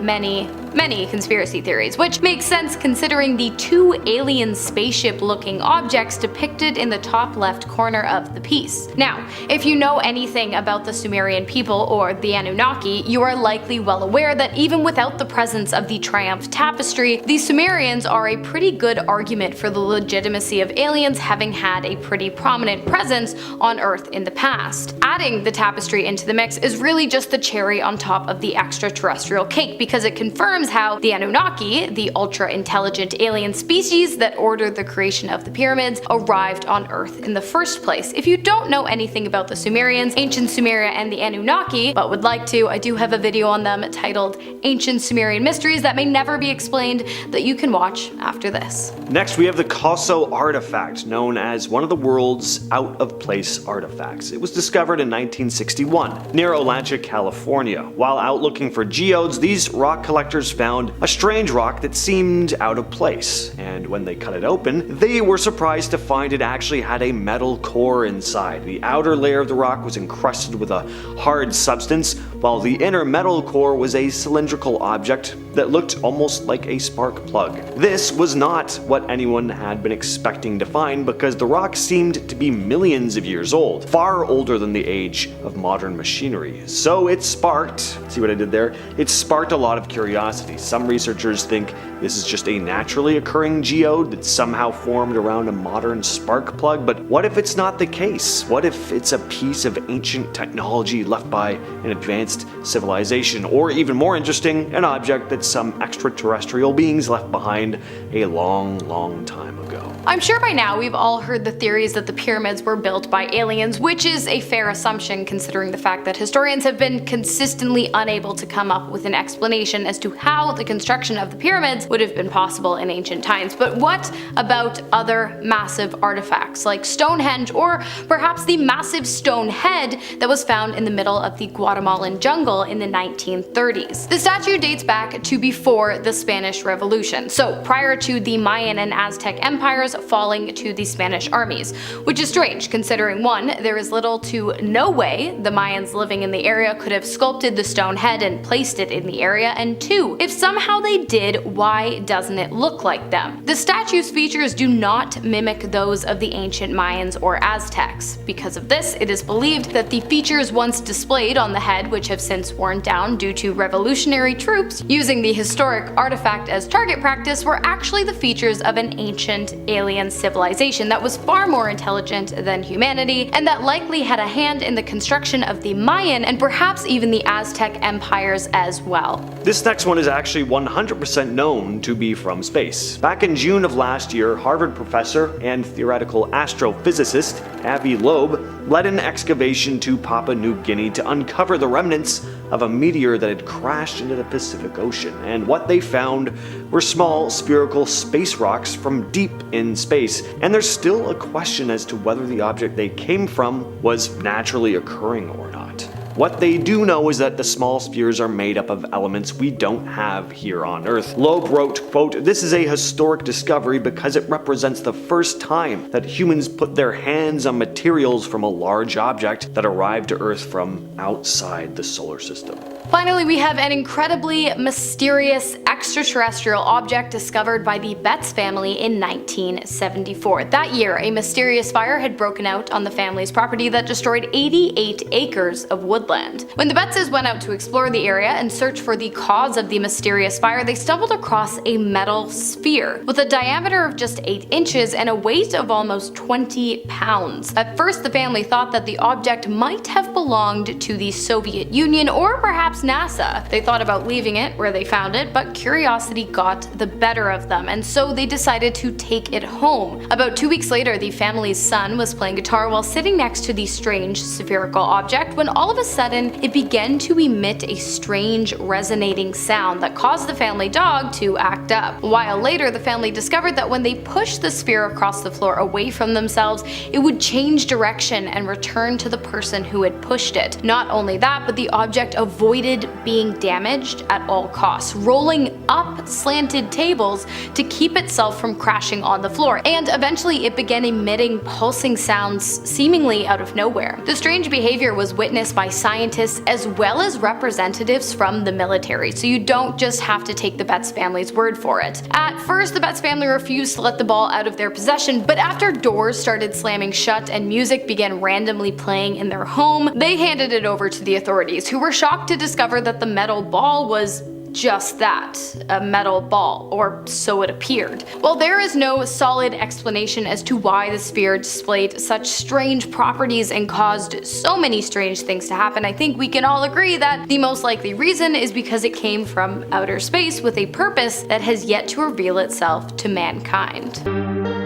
Speaker 2: conspiracy theories, which makes sense considering the 2 alien spaceship-looking objects depicted in the top left corner of the piece. Now, if you know anything about the Sumerian people or the Anunnaki, you are likely well aware that even without the presence of the Triumph Tapestry, the Sumerians are a pretty good argument for the legitimacy of aliens having had a pretty prominent presence on Earth in the past. Adding the tapestry into the mix is really just the cherry on top of the extraterrestrial cake because it confirms how the Anunnaki, the ultra-intelligent alien species that ordered the creation of the pyramids, arrived on Earth in the first place. If you don't know anything about the Sumerians, ancient Sumeria, and the Anunnaki, but would like to, I do have a video on them titled Ancient Sumerian Mysteries that may never be explained that you can watch after this.
Speaker 1: Next, we have the Koso artifact, known as one of the world's out-of-place artifacts. It was discovered in 1961 near Olancha, California. While out looking for geodes, these rock collectors found a strange rock that seemed out of place, and when they cut it open, they were surprised to find it actually had a metal core inside. The outer layer of the rock was encrusted with a hard substance, while the inner metal core was a cylindrical object that looked almost like a spark plug. This was not what anyone had been expecting to find because the rock seemed to be millions of years old, far older than the age of modern machinery. So it sparked, see what I did there? It sparked a lot of curiosity. Some researchers think this is just a naturally occurring geode that somehow formed around a modern spark plug, but what if it's not the case? What if it's a piece of ancient technology left by an advanced civilization, or even more interesting, an object that some extraterrestrial beings left behind a long time ago?
Speaker 2: I'm sure by now we've all heard the theories that the pyramids were built by aliens, which is a fair assumption considering the fact that historians have been consistently unable to come up with an explanation as to how the construction of the pyramids would have been possible in ancient times. But what about other massive artifacts like Stonehenge, or perhaps the massive stone head that was found in the middle of the Guatemalan jungle in the 1930s? The statue dates back to before the Spanish Revolution, so prior to the Mayan and Aztec empires falling to the Spanish armies, which is strange considering 1, there is little to no way the Mayans living in the area could have sculpted the stone head and placed it in the area, and 2, if somehow they did, why doesn't it look like them? The statue's features do not mimic those of the ancient Mayans or Aztecs. Because of this, it is believed that the features once displayed on the head, which have since worn down due to revolutionary troops using the historic artifact as target practice, were actually the features of an ancient alien civilization that was far more intelligent than humanity, and that likely had a hand in the construction of the Mayan and perhaps even the Aztec empires as well.
Speaker 1: This next one is actually 100% known to be from space. Back in June of last year, Harvard professor and theoretical astrophysicist Avi Loeb led an excavation to Papua New Guinea to uncover the remnants of a meteor that had crashed into the Pacific Ocean, and what they found were small spherical space rocks from deep in space, and there's still a question as to whether the object they came from was naturally occurring or not. What they do know is that the small spheres are made up of elements we don't have here on Earth. Loeb wrote, quote, "This is a historic discovery because it represents the first time that humans put their hands on materials from a large object that arrived to Earth from outside the solar system."
Speaker 2: Finally, we have an incredibly mysterious extraterrestrial object discovered by the Betts family in 1974. That year, a mysterious fire had broken out on the family's property that destroyed 88 acres of woodland. When the Bettses went out to explore the area and search for the cause of the mysterious fire, they stumbled across a metal sphere with a diameter of just 8 inches and a weight of almost 20 pounds. At first, the family thought that the object might have belonged to the Soviet Union or perhaps NASA. They thought about leaving it where they found it, but curiosity got the better of them, and so they decided to take it home. About 2 weeks later, the family's son was playing guitar while sitting next to the strange spherical object when all of a sudden it began to emit a strange resonating sound that caused the family dog to act up. A while later, the family discovered that when they pushed the sphere across the floor away from themselves, it would change direction and return to the person who had pushed it. Not only that, but the object avoided being damaged at all costs, rolling up slanted tables to keep itself from crashing on the floor, and eventually it began emitting pulsing sounds seemingly out of nowhere. The strange behavior was witnessed by scientists as well as representatives from the military, so you don't just have to take the Betts family's word for it. At first, the Betts family refused to let the ball out of their possession, but after doors started slamming shut and music began randomly playing in their home, they handed it over to the authorities, who were shocked to discover that the metal ball was just that, a metal ball, or so it appeared. While there is no solid explanation as to why the sphere displayed such strange properties and caused so many strange things to happen, I think we can all agree that the most likely reason is because it came from outer space with a purpose that has yet to reveal itself to mankind.